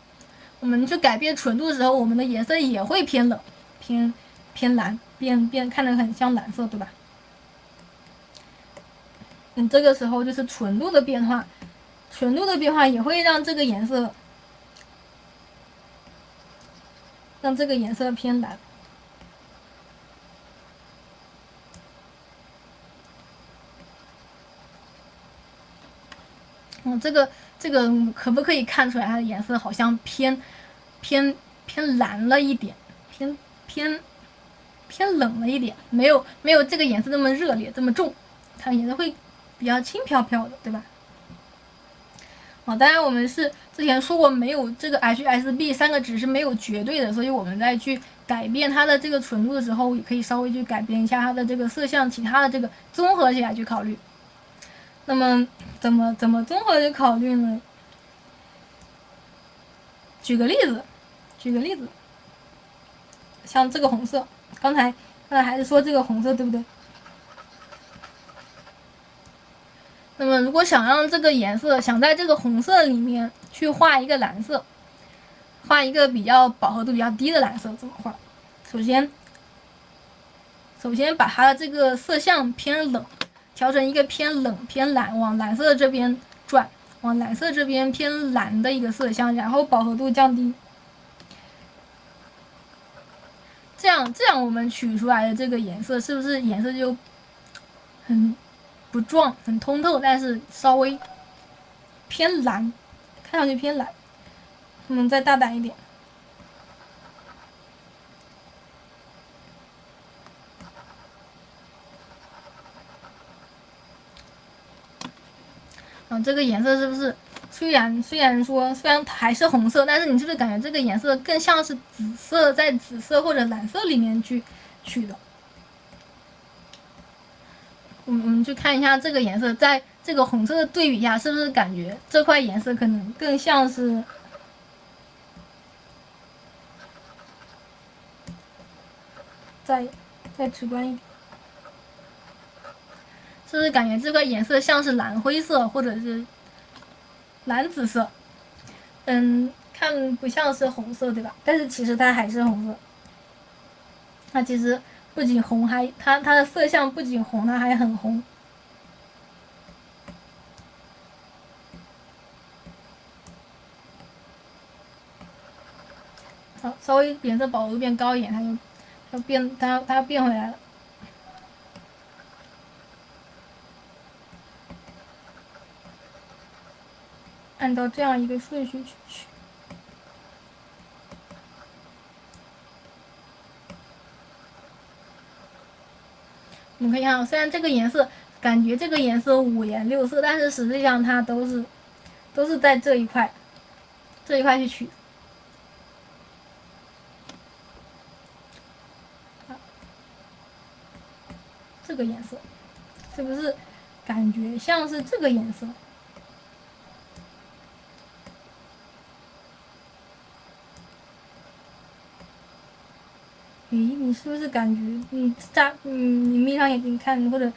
我们去改变纯度的时候，我们的颜色也会偏冷。偏蓝，变看着很像蓝色，对吧？这个时候就是纯度的变化，也会让这个颜色偏蓝。这个可不可以看出来它的颜色好像偏蓝了一点，偏冷了一点，没有这个颜色这么热烈这么重，它的颜色会比较轻飘飘的，对吧？当然我们是之前说过，没有这个 HSB 3个值是没有绝对的，所以我们在去改变它的这个纯度的时候，也可以稍微去改变一下它的这个色相，其他的这个综合起来去考虑。那么怎么综合去考虑呢？举个例子，像这个红色，刚才还是说这个红色，对不对？那么如果想让这个颜色，想在这个红色里面去画一个蓝色，画一个比较饱和度比较低的蓝色，怎么画？首先把它的这个色相偏冷，调成一个偏冷偏蓝，往蓝色这边转，往蓝色这边偏蓝的一个色相，然后饱和度降低。这样我们取出来的这个颜色，是不是颜色就很不壮、很通透，但是稍微偏蓝，看上去偏蓝？我们再大胆一点。这个颜色是不是虽然还是红色，但是你是不是感觉这个颜色更像是紫色，在紫色或者蓝色里面去取的？我们去看一下这个颜色，在这个红色的对比下，是不是感觉这块颜色可能更像是再直观一点。是不是感觉这块颜色像是蓝灰色或者是蓝紫色？看不像是红色，对吧？但是其实它还是红色。它其实不仅红，它的色相不仅红，它还很红。好，稍微颜色饱和度变高一点，它要变回来了。按照这样一个顺序去取。你可以看，虽然这个颜色感觉这个颜色五颜六色，但是实际上它都是在这一块去取。这个颜色是不是感觉像是这个颜色？诶，你是不是感觉你闭上眼睛看，或者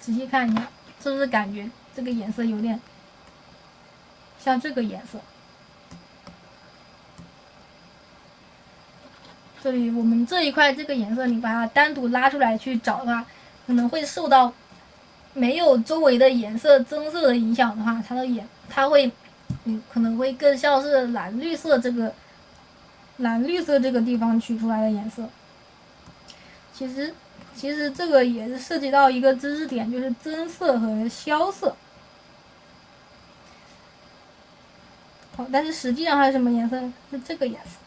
仔细看一下，是不是感觉这个颜色有点像这个颜色？这里我们这一块这个颜色，你把它单独拉出来去找的话，可能会受到没有周围的颜色增色的影响的话，它会可能会更像是蓝绿色这个地方取出来的颜色。其实这个也是涉及到一个知识点，就是增色和消色。好，但是实际上它是什么颜色？是这个颜色。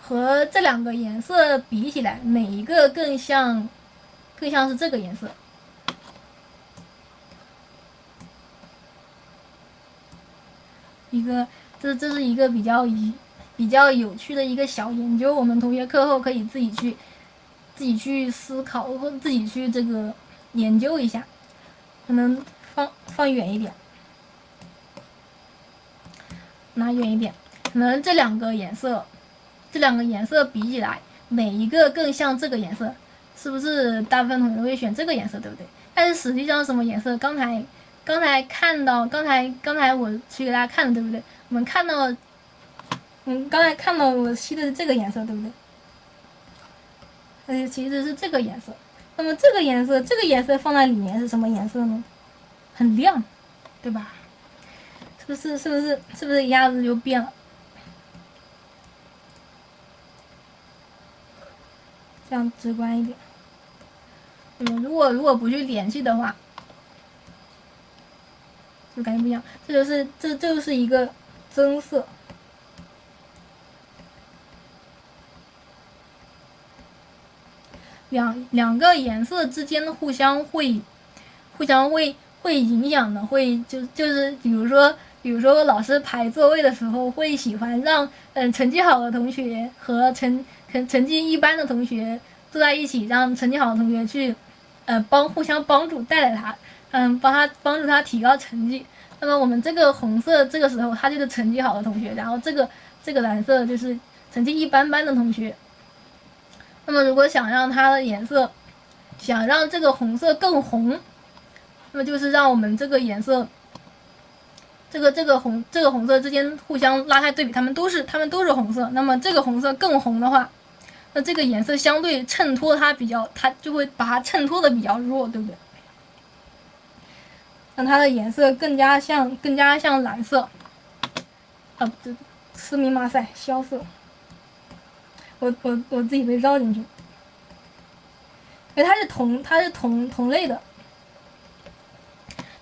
和这两个颜色比起来，哪一个更像是这个颜色？这是一个比较有趣的一个小研究，我们同学课后可以自己去思考，或自己去这个研究一下。可能放远一点，拿远一点，可能这两个颜色比起来，哪一个更像这个颜色？是不是大部分同学都会选这个颜色，对不对？但是实际上什么颜色？刚才我去给大家看的，对不对？我们看到，刚才看到我吸的是这个颜色，对不对？而且其实是这个颜色。那么这个颜色放在里面是什么颜色呢？很亮，对吧？是不是一下子就变了？这样直观一点。如果不去联系的话，就感觉不一样。这就是一个增色。两个颜色之间互相会影响的，就是比如说老师排座位的时候，会喜欢让成绩好的同学和成绩一般的同学坐在一起，让成绩好的同学去互相帮助带带他，帮助他提高成绩。那么我们这个红色这个时候他就是成绩好的同学，然后这个蓝色就是成绩一般般的同学。那么如果想让它的颜色，想让这个红色更红，那么就是让我们这个颜色，这个红色之间互相拉开对比，它们都是红色。那么这个红色更红的话，那这个颜色相对衬托它就会把它衬托的比较弱，对不对？让它的颜色更加像蓝色。斯密马赛萧瑟。我自己被绕进去，因为它是同类的，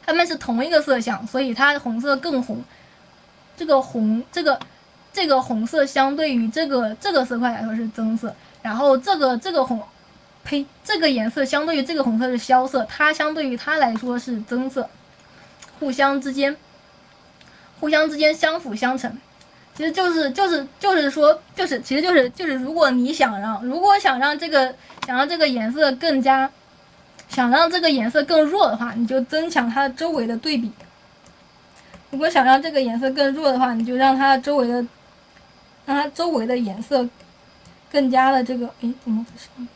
它们是同一个色相，所以它的红色更红。这个红色相对于这个色块来说是增色，然后这个颜色相对于这个红色是消色，它相对于它来说是增色，互相之间相辅相成。其实就是说，如果你想让这个颜色更加，想让这个颜色更弱的话，你就增强它周围的对比。如果想让这个颜色更弱的话，你就让它周围的让它周围的颜色更加的这个，哎，怎么在上面？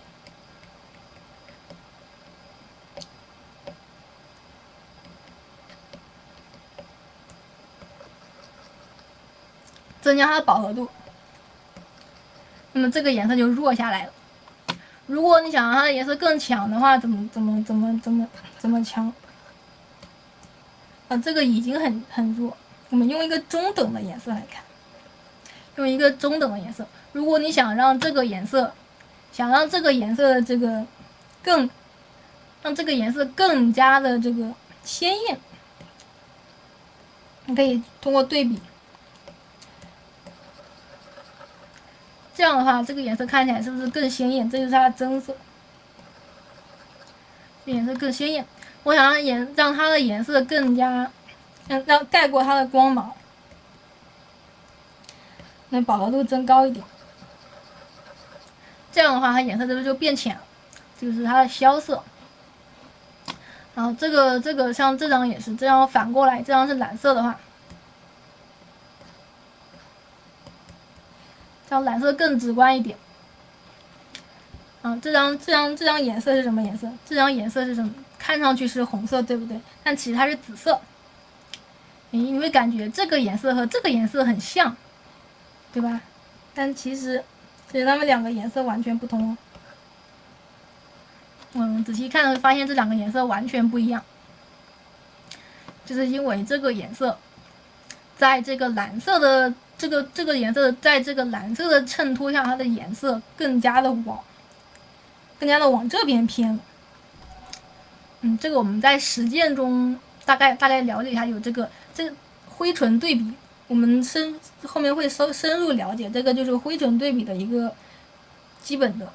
增加它的饱和度，那么这个颜色就弱下来了。如果你想让它的颜色更强的话，怎么强？这个已经很弱，我们用一个中等的颜色来看，用一个中等的颜色。如果你想让这个颜色，的这个让这个颜色更加的这个鲜艳，你可以通过对比，这样的话，这个颜色看起来是不是更鲜艳？这就是它的增色，这颜色更鲜艳。我想让它的颜色更加让盖过它的光芒，那饱和度增高一点。这样的话，它颜色是不是就变浅了？这个是它的萧色。然后这个像这张也是，这张反过来，这张是蓝色的话，这样蓝色更直观一点。这张颜色是什么颜色？这张颜色是什么？看上去是红色，对不对？但其实它是紫色。你会感觉这个颜色和这个颜色很像，对吧？但其实它们两个颜色完全不同哦。仔细看会发现这两个颜色完全不一样，就是因为这个颜色在这个蓝色的这个颜色在这个蓝色的衬托下，它的颜色更加的往这边偏。这个我们在实践中大概了解一下，有这个灰唇对比，我们后面会深入了解，这个就是灰唇对比的一个基本的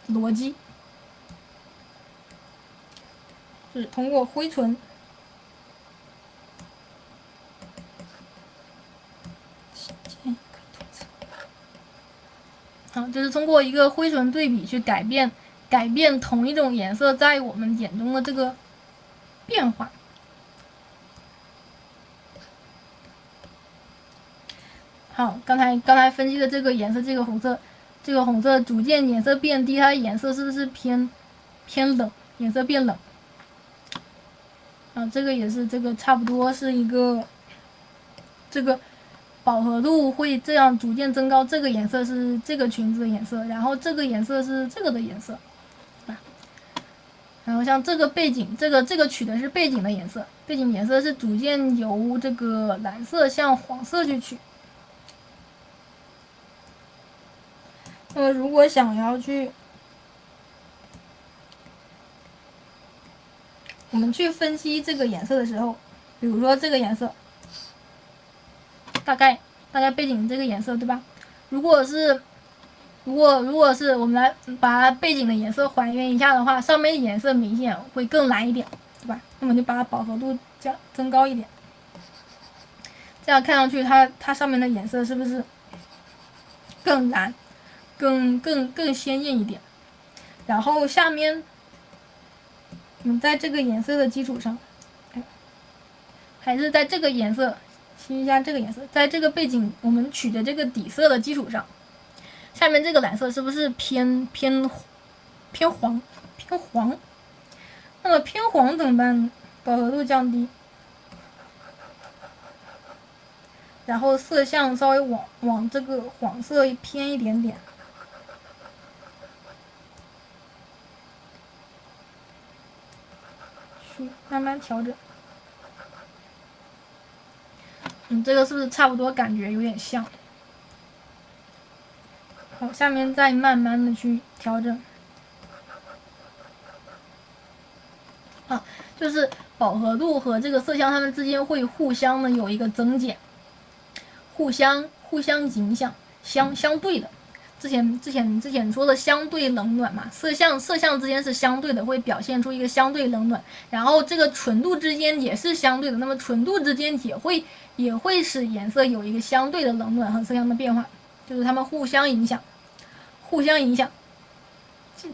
逻辑，就是通过灰唇就是通过一个灰唇对比去改变同一种颜色在我们眼中的这个变化。好，刚才分析的这个颜色，这个红色逐渐颜色变低，它的颜色是不是偏冷？颜色变冷。这个也是，这个差不多是一个这个饱和度会这样逐渐增高。这个颜色是这个裙子的颜色，然后这个颜色是这个的颜色，然后像这个背景，这个取的是背景的颜色，背景颜色是逐渐由这个蓝色向黄色去取。那么如果想要我们去分析这个颜色的时候，比如说这个颜色，大概背景这个颜色，对吧？如果是我们来把背景的颜色还原一下的话，上面的颜色明显会更蓝一点，对吧？那么就把它饱和度增高一点，这样看上去它上面的颜色是不是更蓝？更鲜艳一点。然后下面我们在这个颜色的基础上，还是在这个颜色吸一下这个颜色，在这个背景我们取的这个底色的基础上，下面这个蓝色是不是偏黄？那么偏黄怎么办？饱和度降低，然后色相稍微往这个黄色偏一点点。慢慢调整。这个是不是差不多？感觉有点像。好，下面再慢慢的去调整。就是饱和度和这个色相它们之间会互相的有一个增减，互相影响，相对的。之前说的相对冷暖嘛，色相之间是相对的，会表现出一个相对冷暖，然后这个纯度之间也是相对的，那么纯度之间也会使颜色有一个相对的冷暖和色相的变化，就是它们互相影响。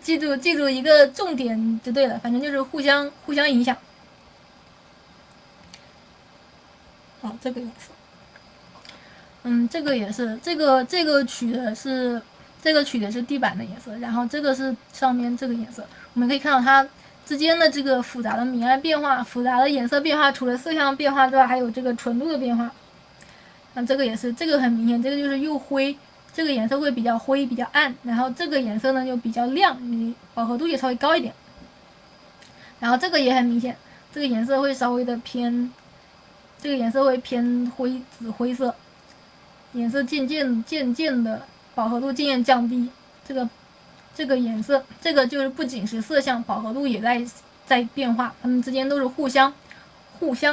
记住一个重点就对了，反正就是互相影响。这个颜色。这个也是，这个取的是地板的颜色，然后这个是上面这个颜色。我们可以看到它之间的这个复杂的明暗变化，复杂的颜色变化，除了色相变化之外，还有这个纯度的变化。那这个也是，这个很明显，这个就是又灰，这个颜色会比较灰，比较暗，然后这个颜色呢就比较亮，你饱和度也稍微高一点。然后这个也很明显，这个颜色会稍微的偏，这个颜色会偏灰紫灰色，颜色渐渐的饱和度渐渐降低。这个颜色，这个就是不仅是色相，饱和度也在变化，它们之间都是互相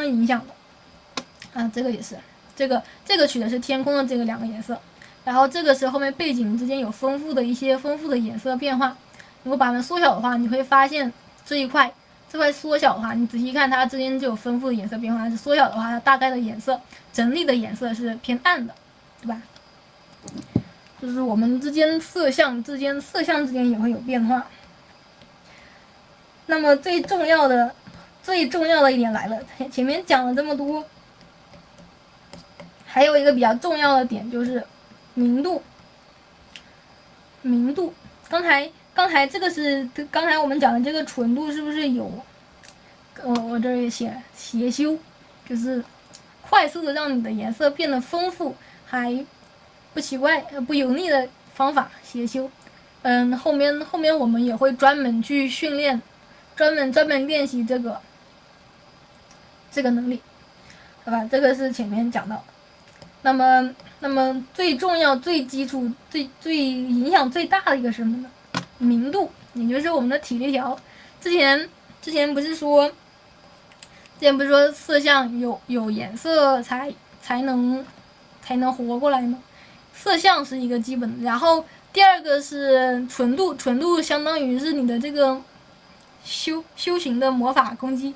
影响的。这个也是，这个取的是天空的这个两个颜色，然后这个是后面背景之间有丰富的颜色变化。如果把它们缩小的话，你会发现这块缩小的话，你仔细看它之间就有丰富的颜色变化。缩小的话，它大概的颜色整体的颜色是偏暗的，对吧？就是我们色相之间也会有变化。那么最重要的一点来了，前面讲了这么多，还有一个比较重要的点就是明度。刚才这个是刚才我们讲的这个纯度是不是有？我这里写斜修，就是快速的让你的颜色变得丰富，还不奇怪不油腻的方法斜修。后面我们也会专门去训练，专门练习这个能力，好吧？这个是前面讲到。那么最重要、最基础、最影响最大的一个是什么呢？明度，也就是我们的体力条。之前不是说色相有颜色才能活过来吗？色相是一个基本的，然后第二个是纯度，纯度相当于是你的这个修行的魔法攻击。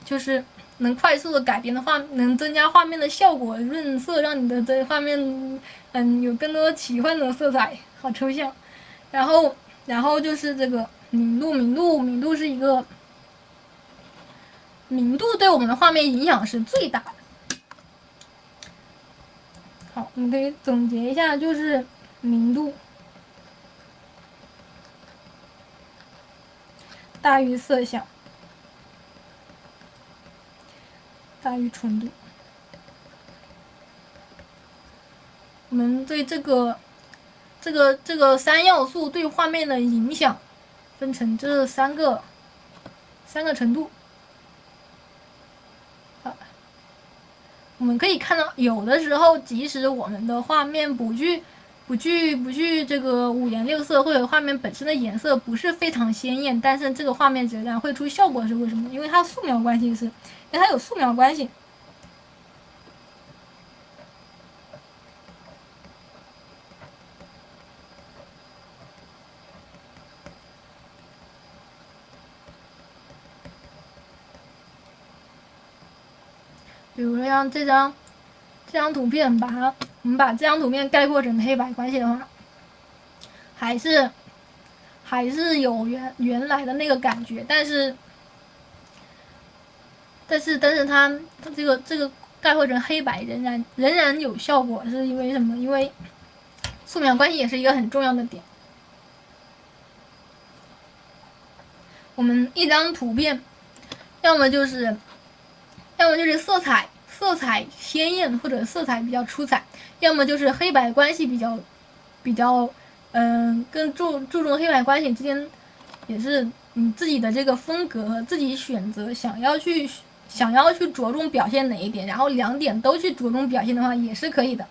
就是能快速的改变的能增加画面的效果，润色，让你的这画面有更多奇幻的色彩，好抽象。然后就是这个明度是一个明度对我们的画面影响是最大的。好，我们可以总结一下，就是明度大于色相，大于纯度。我们对这个三要素对画面的影响分成这三个程度。我们可以看到，有的时候即使我们的画面不具这个五颜六色，或者画面本身的颜色不是非常鲜艳，但是这个画面质量会出效果是为什么？因为它素描关系因为它有素描关系。比如说像这张图片，我们把这张图片概括成黑白关系的话，还是有原来的那个感觉，但是它这个概括成黑白仍然有效果，是因为什么？因为素描关系也是一个很重要的点。我们一张图片，要么就是色彩鲜艳或者色彩比较出彩，要么就是黑白关系比较更注重黑白关系之间，也是你自己的这个风格和自己选择想要去着重表现哪一点，然后两点都去着重表现的话也是可以的。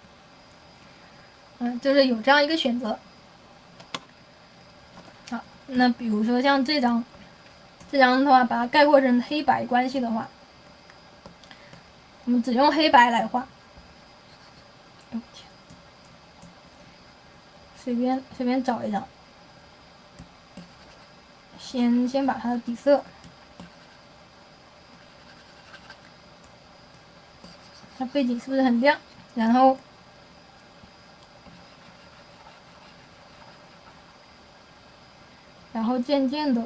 就是有这样一个选择。好，那比如说像这张的话，把它概括成黑白关系的话，我们只用黑白来画。随便找一张，先把它的底色，它背景是不是很亮？然后渐渐的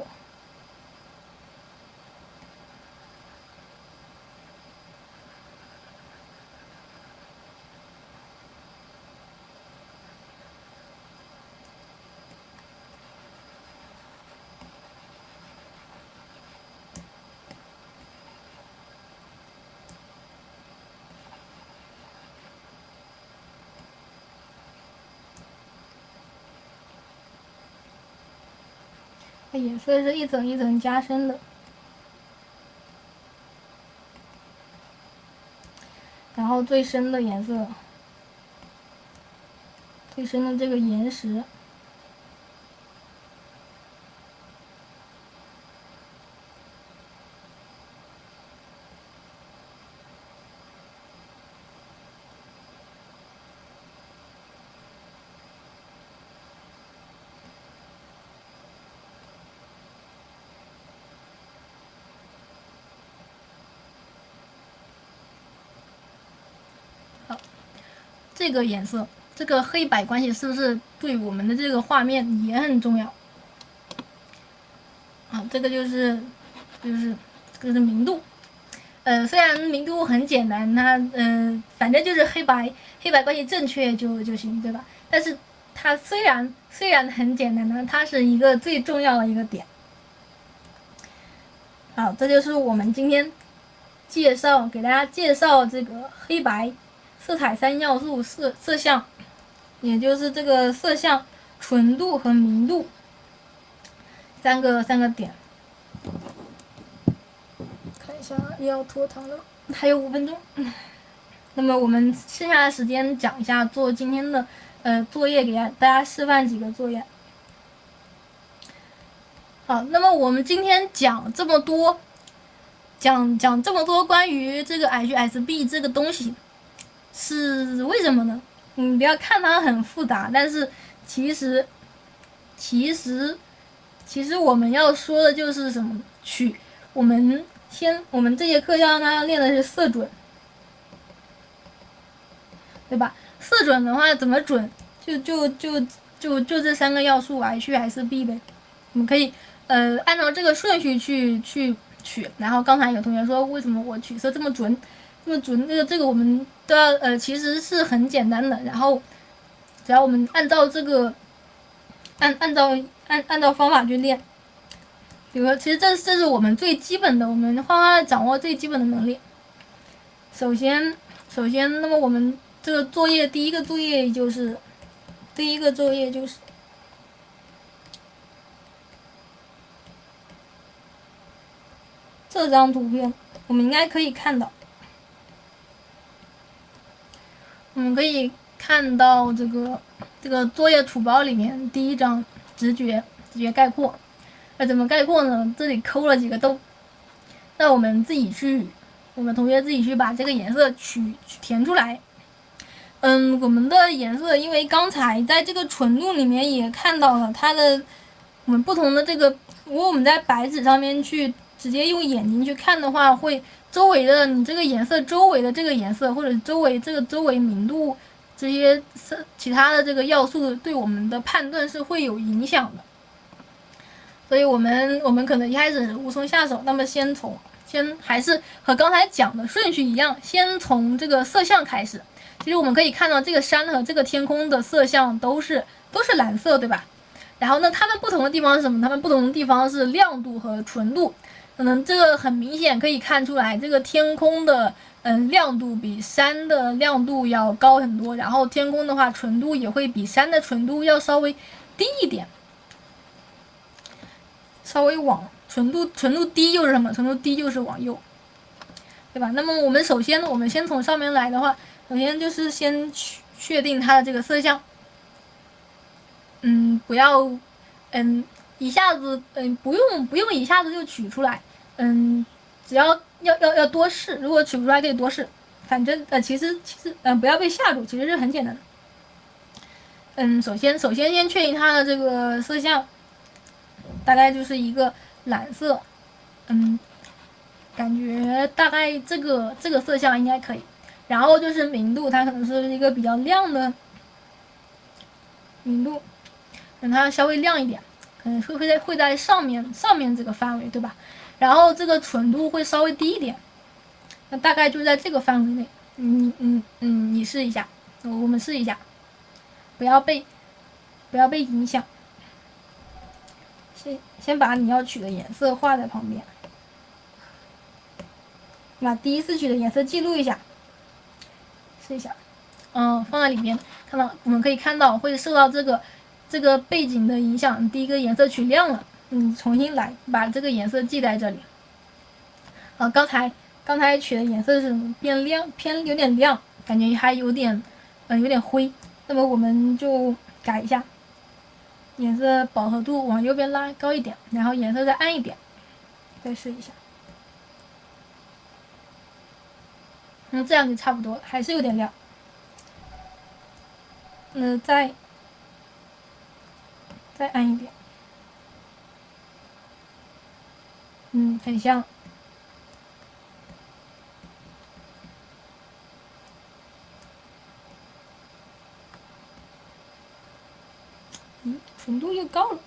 它颜色是一层一层加深的。然后最深的颜色，最深的这个岩石。这个颜色，这个黑白关系是不是对我们的这个画面也很重要？啊，这个就是这个是明度。虽然明度很简单，它反正就是黑白关系正确就行，对吧？但是它虽然很简单呢，它是一个最重要的一个点。好，这就是我们今天给大家介绍这个黑白色彩三要素色相，也就是这个色相、纯度和明度三个点。看一下要拖堂了，还有5分钟。那么我们剩下的时间讲一下做今天的作业，给大家示范几个作业。好，那么我们今天讲这么多关于这个 HSB 这个东西，是为什么呢？你不要看它很复杂，但是其实我们要说的就是什么？我们这节课要让大家练的是色准，对吧？色准的话怎么准？就这3个要素 HSB 呗。我们可以按照这个顺序去取。然后刚才有同学说为什么我取色这么准？这个我们都要其实是很简单的。然后只要我们按照这个按照方法去练。比如说，其实这是我们最基本的，我们画画掌握最基本的能力。首先，那么我们这个作业第一个作业就是这张图片，我们应该可以看到，我们可以看到这个作业图包里面第一张直觉概括。那怎么概括呢？这里抠了几个洞，那我们同学自己去把这个颜色填出来。我们的颜色，因为刚才在这个纯度里面也看到了它的，我们不同的这个，如果我们在白纸上面去直接用眼睛去看的话，会周围的你这个颜色周围的这个颜色，或者周围明度这些其他的这个要素对我们的判断是会有影响的。所以我们可能一开始无从下手，那么先还是和刚才讲的顺序一样，先从这个色相开始。其实我们可以看到这个山和这个天空的色相都是蓝色，对吧？然后呢，它们不同的地方是什么？它们不同的地方是亮度和纯度。可能这个很明显可以看出来，这个天空的亮度比山的亮度要高很多，然后天空的话纯度也会比山的纯度要稍微低一点。稍微往纯度低就是什么？纯度低就是往右，对吧？那么我们先从上面来的话，首先就是先确定它的这个色相。不要一下子不用一下子就取出来。只要多试，如果取不出来可以多试。反正其实不要被吓住，其实是很简单的。首先先确定它的这个色相。大概就是一个蓝色，感觉大概这个色相应该可以。然后就是明度，它可能是一个比较亮的明度，等它稍微亮一点，可能会在上面这个范围，对吧？然后这个纯度会稍微低一点，那大概就在这个范围内。你试一下，我们试一下，不要被影响。先把你要取的颜色画在旁边，把第一次取的颜色记录一下，试一下。放在里面，我们可以看到会受到这个背景的影响。第一个颜色取亮了，重新来，把这个颜色记在这里。刚才取的颜色是变亮，偏有点亮，感觉还有点灰。那么我们就改一下，颜色饱和度往右边拉高一点，然后颜色再暗一点，再试一下。这样就差不多，还是有点亮。再暗一点。很像。纯度又高了。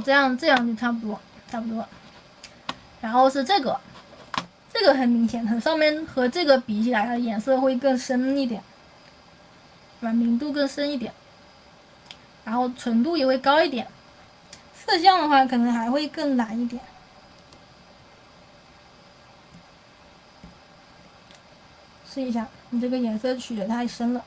这样就差不多。然后是这个很明显，和上面和这个比起来，它的颜色会更深一点，对吧？明度更深一点，然后纯度也会高一点，色相的话可能还会更蓝一点。试一下，你这个颜色取得太深了。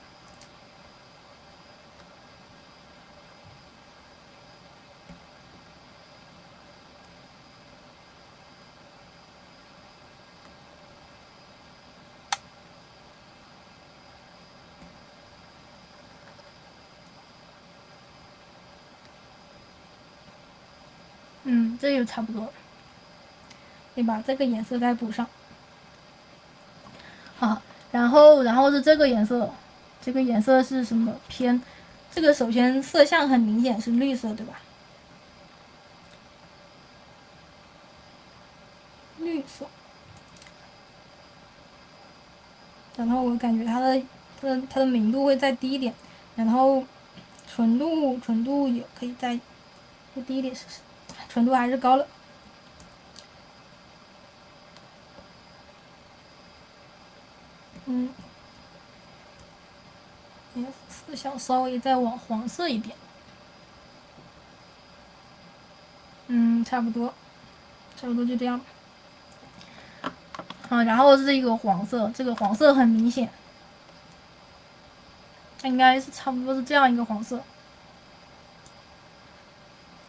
这就差不多了，可以把这个颜色再补上。好，然后是这个颜色，这个颜色是什么偏？这个首先色相很明显是绿色，对吧？绿色。然后我感觉它的明度会再低一点，然后纯度也可以再低一点试试，纯度还是高了。色相稍微再往黄色一点。差不多就这样。然后是一个黄色，这个黄色很明显，应该是差不多是这样一个黄色。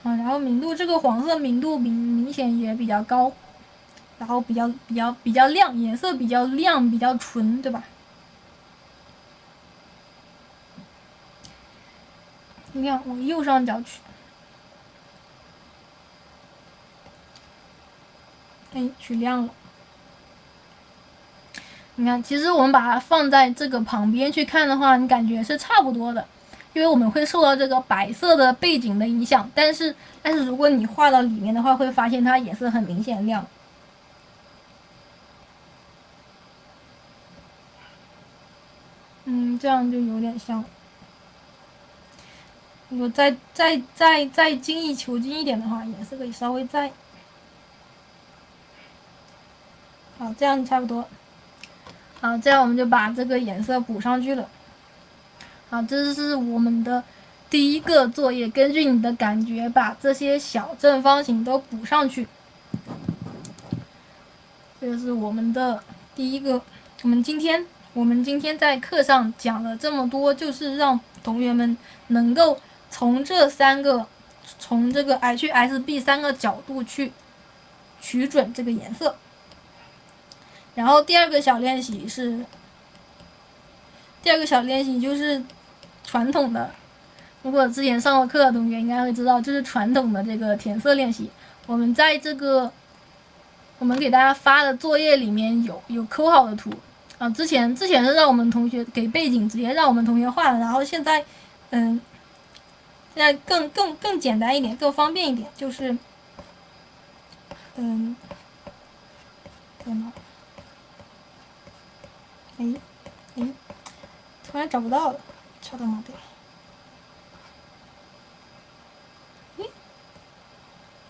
然后明度，这个黄色明度明显也比较高，然后比较亮，颜色比较亮，比较纯，对吧？你看往右上角取，取亮了。你看，其实我们把它放在这个旁边去看的话，你感觉是差不多的，因为我们会受到这个白色的背景的影响。但是如果你画到里面的话，会发现它颜色很明显亮。这样就有点像。如果再精益求精一点的话，颜色可以稍微再。好，这样差不多。好，这样我们就把这个颜色补上去了。好，这是我们的第一个作业，根据你的感觉把这些小正方形都补上去。这是我们的第一个。我们今天在课上讲了这么多，就是让同学们能够从这个 HSB 3个角度去取准这个颜色。然后第二个小练习就是传统的，如果之前上过课的同学应该会知道，就是传统的这个填色练习。我们在这个我们给大家发的作业里面有抠好的图之前是让我们同学给背景直接让我们同学画的，然后现在更简单一点，更方便一点，就是突然找不到了，找到哪边？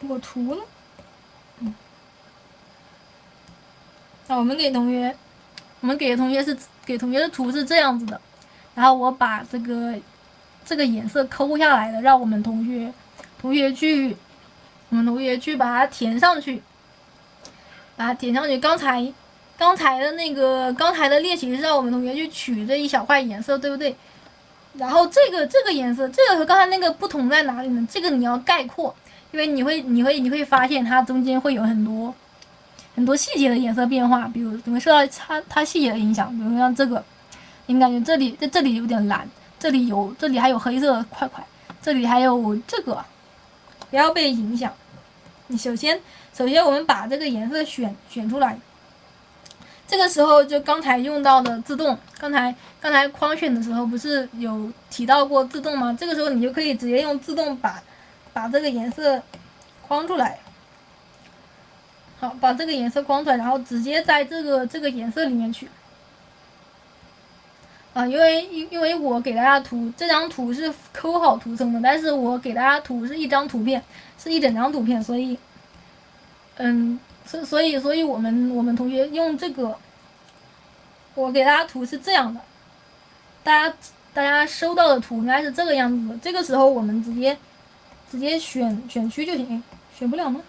我图呢？我们给同学的图是这样子的，然后我把这个颜色抠下来的，让我们同学去我们同学去把它填上去，把它填上去。刚才的练习是让我们同学去取这一小块颜色，对不对？然后这个颜色，这个和刚才那个不同在哪里呢？这个你要概括，因为你会发现它中间会有很多细节的颜色变化，比如会受到它细节的影响，比如像这个，你感觉这里有点蓝，这里还有黑色的块块，这里还有这个，不要被影响。你首先我们把这个颜色选出来。这个时候就刚才用到的自动，刚才框选的时候不是有提到过自动吗？这个时候你就可以直接用自动把这个颜色框出来。好，把这个颜色框出来，然后直接在这个颜色里面去。因为我给大家图，这张图是抠好图层的，但是我给大家图是一张图片，是一整张图片，所以，所以我们同学用这个，我给大家图是这样的，大家收到的图应该是这个样子的。这个时候我们直接选区就行，选不了吗？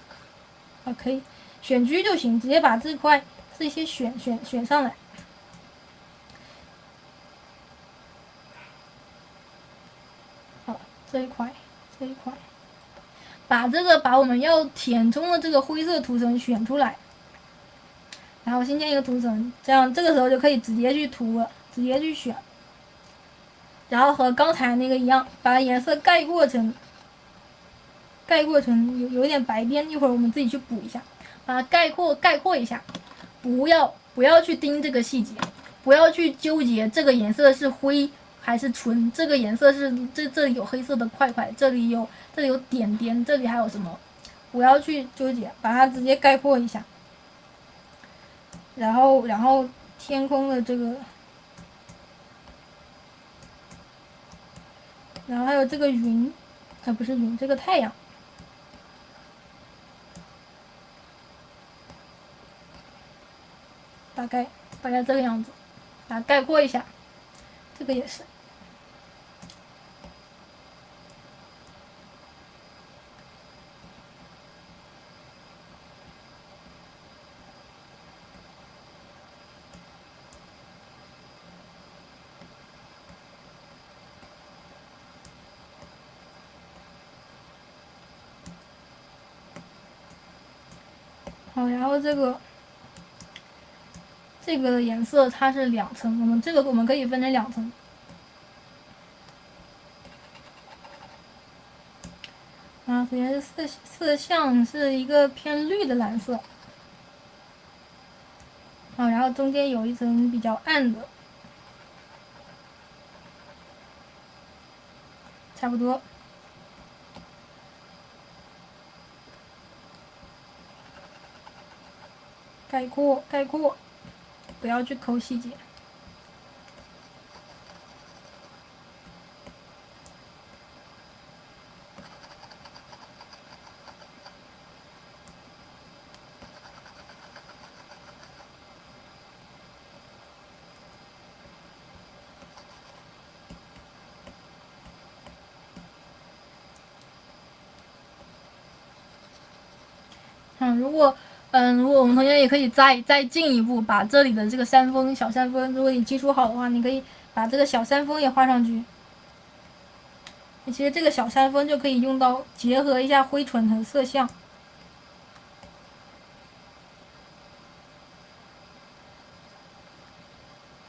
可以选区就行，直接把这些选上来。好，这一块，把我们要填充的这个灰色图层选出来，然后新建一个图层，这样这个时候就可以直接去涂了，直接去选，然后和刚才那个一样，把颜色概括成有点白边，一会儿我们自己去补一下，把它概括一下，不要去盯这个细节，不要去纠结这个颜色是灰还是纯，这个颜色是这里有黑色的块块，这里有点点，这里还有什么，不要去纠结，把它直接概括一下。然后天空的这个，然后还有这个云，不是云，这个太阳，大概这个样子，把它概括一下，这个也是。好，然后这个的颜色它是2层，我们可以分成2层。首先是色相是一个偏绿的蓝色，然后中间有一层比较暗的，差不多。概括，不要去抠细节。如果我们同学也可以再进一步，把这里的这个小山峰，如果你基础好的话，你可以把这个小山峰也画上去。其实这个小山峰就可以用到结合一下灰唇和色相。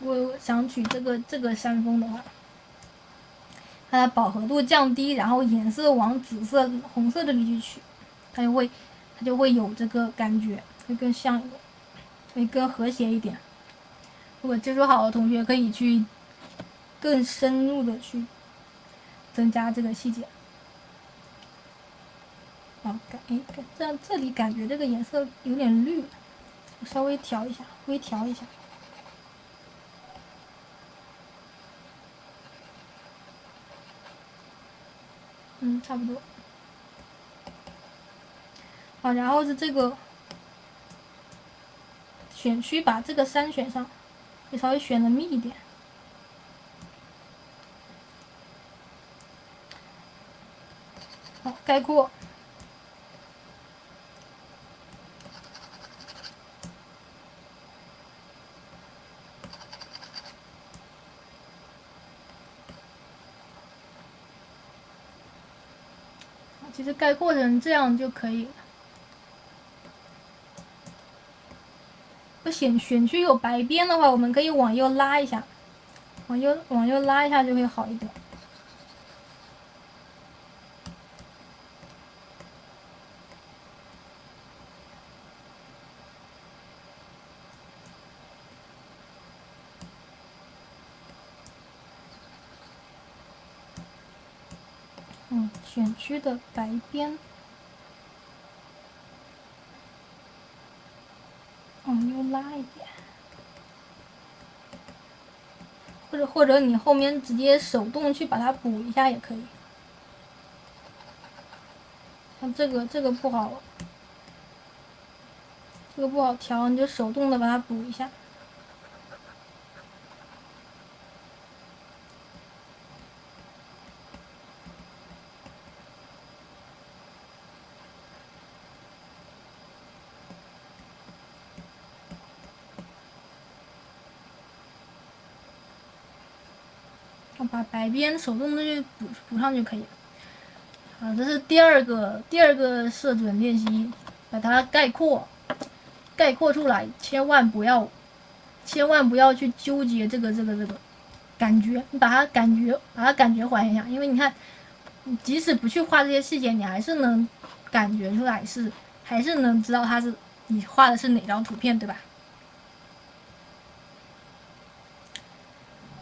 我想取这个山峰的话，它的饱和度降低，然后颜色往紫色、红色这里去取，它就会有这个感觉，会更像一点，会更和谐一点。如果基础好的同学可以去更深入的去增加这个细节。这里感觉这个颜色有点绿，我稍微调一下，微调一下。差不多。好，然后是这个选区，把这个山选上，可以稍微选的密一点。好，概括。其实概括成这样就可以了。选区有白边的话，我们可以往右拉一下，往右拉一下就会好一点。选区的白边，往右拉一点，或者你后面直接手动去把它补一下也可以。像这个不好，这个不好调，你就手动的把它补一下。我把白边手动的去补上就可以了。好，这是第二个射准练习，把它概括出来，千万不要去纠结这个感觉，你把它感觉还原一下，因为你看，你即使不去画这些细节，你还是能感觉出来还是能知道它是你画的是哪张图片，对吧？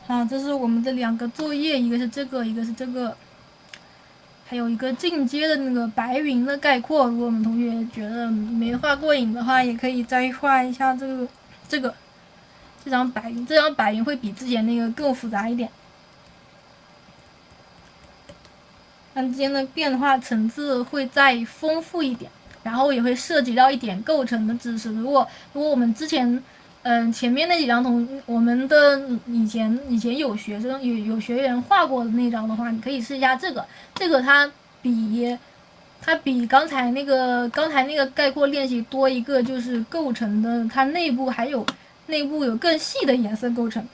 好，这是我们的2个作业，一个是这个，一个是这个，还有一个进阶的那个白云的概括。如果我们同学觉得没画过瘾的话，也可以再画一下这张白云。这张白云会比之前那个更复杂一点，它之间的变化层次会再丰富一点，然后也会涉及到一点构成的知识。如果我们之前前面那几张我们的以前有学生有学员画过的那张的话，你可以试一下这个它比刚才那个概括练习多一个，就是构成的，它内部有更细的颜色构成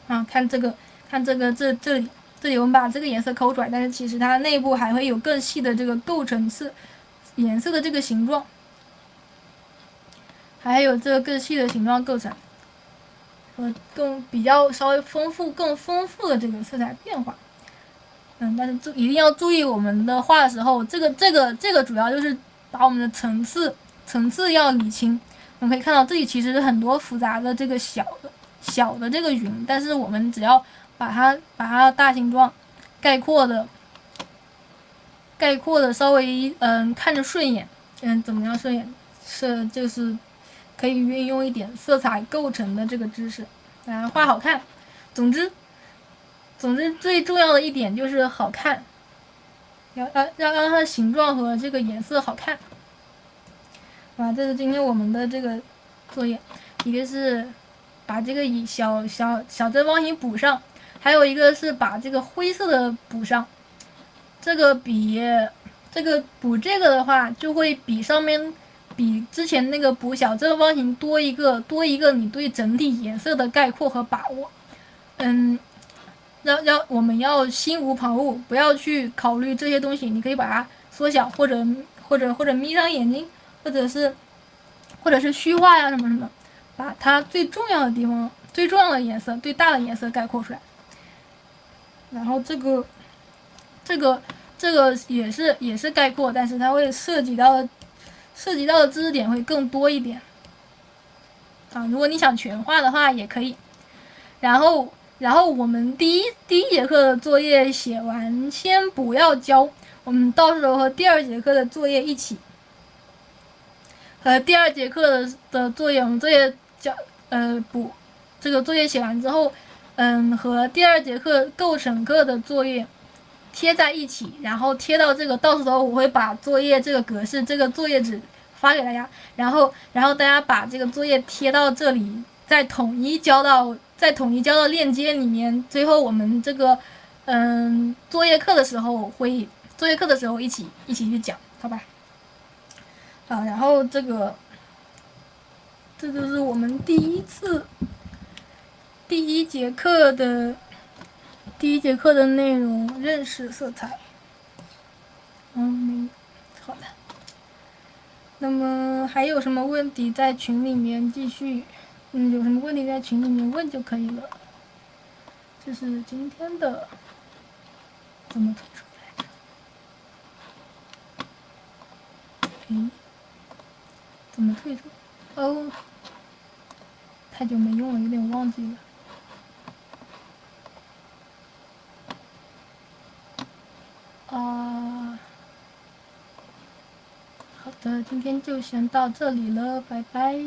啊。看这里我们把这个颜色抠出来，但是其实它内部还会有更细的这个构成颜色的这个形状。还有这个更细的形状构成，比较稍微更丰富的这个色彩变化。但是一定要注意我们的画的时候，这个主要就是把我们的层次要理清。我们可以看到这里其实很多复杂的这个小的这个云，但是我们只要把它大形状概括的稍微看着顺眼，怎么样顺眼？就是可以运用一点色彩构成的这个知识，画好看。总之最重要的一点就是好看，要让它的形状和这个颜色好看。这是今天我们的这个作业，一个是把这个小正方形补上，还有一个是把这个灰色的补上。这个补这个的话，就会比之前那个补小正方形多一个你对整体颜色的概括和把握。我们要心无旁骛，不要去考虑这些东西。你可以把它缩小，或者眯上眼睛，或者是虚化呀什么什么，把它最重要的地方、最重要的颜色、最大的颜色概括出来。然后这个也是概括，但是它会涉及到的知识点会更多一点。如果你想全画的话也可以。然后我们第一节课的作业写完，先不要交，我们到时候和第2节课的作业一起。和第2节课的作业，我们作业补这个作业写完之后，和第2节课构成课的作业贴在一起，然后贴到这个，到时候我会把作业这个格式，这个作业纸发给大家，然后大家把这个作业贴到这里，再统一交到链接里面。最后我们这个作业课的时候一起去讲，好吧？好，然后这就是我们第一节课的内容，认识色彩。那么还有什么问题在群里面继续，有什么问题在群里面问就可以了。这是今天的怎么退出来着？诶，怎么退出？哦，太久没用了，有点忘记了。啊，好的，今天就先到这里了，拜拜。